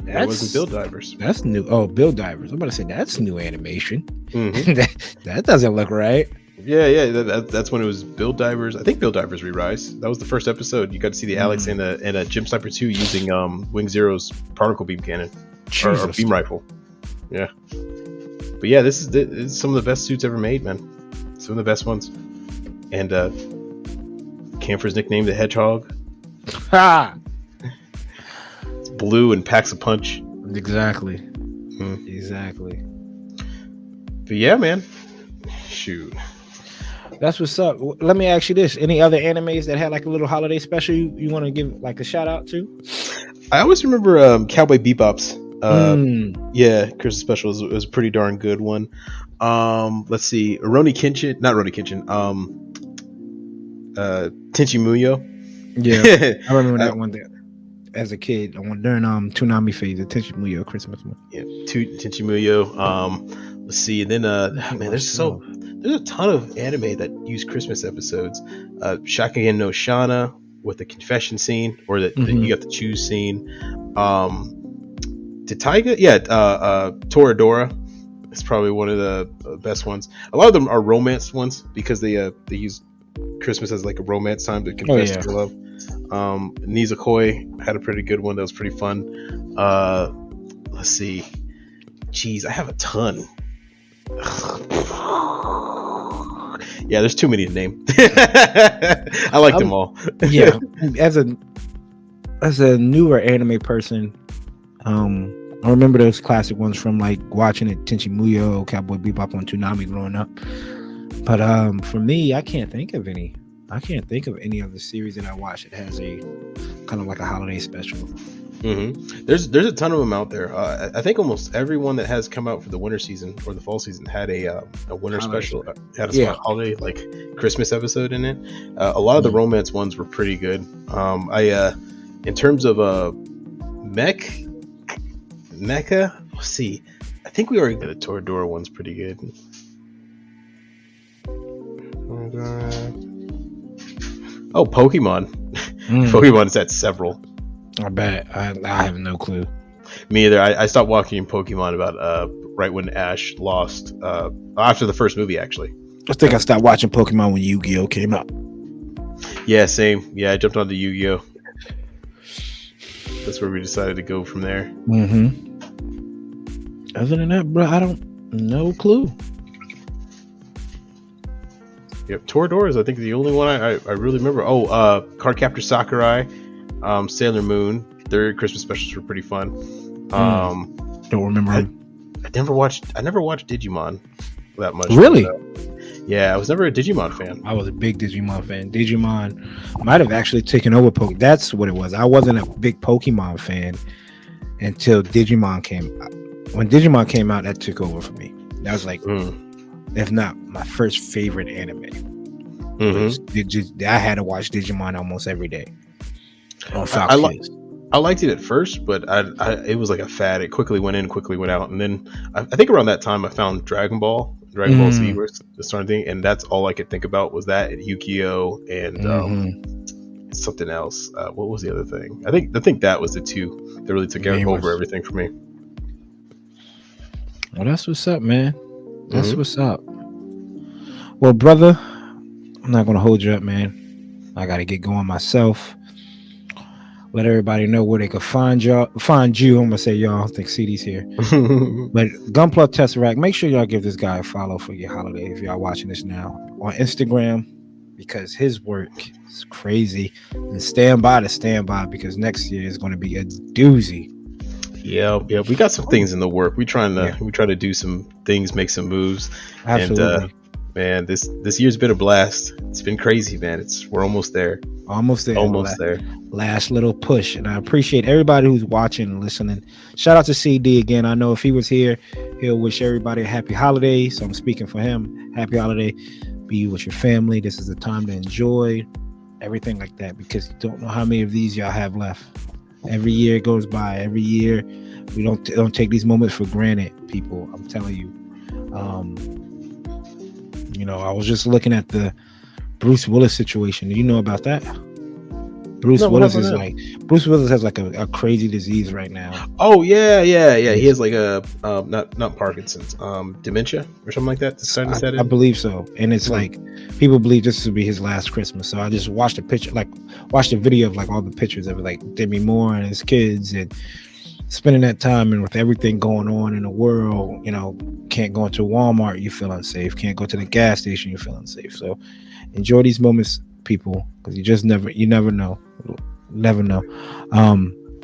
S1: That wasn't Build Divers.
S4: That's new. Oh, Build Divers. I'm about to say that's new animation. that doesn't look right.
S1: Yeah. That's when it was Build Divers. I think Build Divers Re-Rise. That was the first episode. You got to see the Alex and a Gym Sniper 2 using Wing Zero's particle beam cannon or beam rifle. Yeah. But yeah, this is some of the best suits ever made, man. Some of the best ones. And Camphor's nicknamed the Hedgehog.
S4: Ha!
S1: It's blue and packs a punch.
S4: Exactly. Exactly.
S1: But yeah, man. Shoot.
S4: That's what's up. Let me ask you this: any other animes that had like a little holiday special you want to give like a shout out to?
S1: I always remember Cowboy Bebop's. Yeah, Christmas special was a pretty darn good one. Let's see, not Roni Kenshin. Tenchi Muyo.
S4: Yeah, I remember that one as a kid. During Toonami phase, the Tenchi Muyo Christmas one.
S1: Yeah, Tenchi Muyo. Let's see, and then man, there's a ton of anime that use Christmas episodes. Shakugan no Shana with the confession scene, or the you got the choose scene. Taiga, Toradora is probably one of the best ones. A lot of them are romance ones because they use Christmas as like a romance time to confess to love. Nizakoi had a pretty good one that was pretty fun. Let's see. Jeez, I have a ton. Yeah, there's too many to name. I like them all.
S4: Yeah, as a newer anime person, I remember those classic ones from like watching it, Tenchi Muyo, Cowboy Bebop on Toonami growing up. But for me, I can't think of any. I can't think of any of the series that I watched that has a kind of like a holiday special.
S1: There's a ton of them out there. I think almost everyone that has come out for the winter season or the fall season had a winter special, had a holiday like Christmas episode in it. A lot of the romance ones were pretty good. In terms of mecha, let's see. I think we already got the Toradora one's pretty good. Oh, Pokemon. Pokemon's had several.
S4: I bet. I have no clue.
S1: Me either. I stopped watching Pokemon about right when Ash lost. After the first movie, actually.
S4: I think I stopped watching Pokemon when Yu-Gi-Oh came out.
S1: Yeah, same. Yeah, I jumped onto Yu-Gi-Oh. That's where we decided to go from there.
S4: Other than that, bro, I don't. No clue.
S1: Yep, Toradora's I think the only one I really remember. Oh, Cardcaptor Sakurai, Sailor Moon. Their Christmas specials were pretty fun.
S4: Don't remember them.
S1: I never watched Digimon that much.
S4: Really?
S1: Yeah, I was never a Digimon fan.
S4: I was a big Digimon fan. Digimon might have actually taken over Pokemon. That's what it was. I wasn't a big Pokemon fan until Digimon came out. When Digimon came out, that took over for me. That was like, if not my first favorite anime. I had to watch Digimon almost every day on Fox Kids.
S1: I liked it at first, but it was like a fad. It quickly went in, quickly went out, and then I think around that time I found Dragon Ball Z was the starting thing, and that's all I could think about was that and Yu-Gi-Oh and something else. What was the other thing? I think that was the two that really took over everything for me.
S4: Well, that's what's up, man. That's what's up. Well, brother, I'm not gonna hold you up, man. I gotta get going myself. Let everybody know where they can find you. I'm gonna say y'all. I think CD's here. But Gunpla Tesseract, make sure y'all give this guy a follow for your holiday if y'all watching this now on Instagram, because his work is crazy. And stand by because next year is going to be a doozy.
S1: Yeah, we got some things in the work. We try to do some things, make some moves.
S4: Absolutely.
S1: And man, this year's been a blast. It's been crazy, man. We're almost there.
S4: Almost
S1: there.
S4: Last little push. And I appreciate everybody who's watching and listening. Shout out to CD again. I know if he was here, he'll wish everybody a happy holiday. So I'm speaking for him. Happy holiday. Be with your family. This is the time to enjoy everything like that, because you don't know how many of these y'all have left. Every year goes by. Every year we don't take these moments for granted, people. I'm telling you. I was just looking at the Bruce Willis situation. Do you know about that? Bruce Willis has like a crazy disease right now.
S1: Oh yeah. He has like a not Parkinson's, dementia or something like that.
S4: I believe so. And it's like people believe this will be his last Christmas. So I just watched a video of like all the pictures of like Demi Moore and his kids and spending that time, and with everything going on in the world, can't go into Walmart, you feel unsafe. Can't go to the gas station, you feel unsafe. So enjoy these moments, people, because you never know.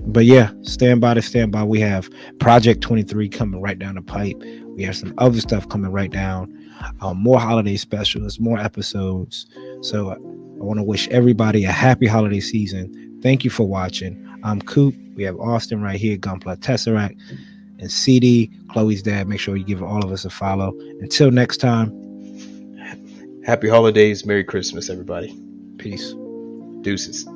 S4: But yeah, stand by. We have Project 23 coming right down the pipe. We have some other stuff coming right down. More holiday specials, more episodes. So I want to wish everybody a happy holiday season. Thank you for watching. I'm Coop. We have Austen right here, Gunpla Tesseract, and CD, Chloe's dad. Make sure you give all of us a follow. Until next time.
S1: Happy holidays. Merry Christmas, everybody.
S4: Peace.
S1: Deuces.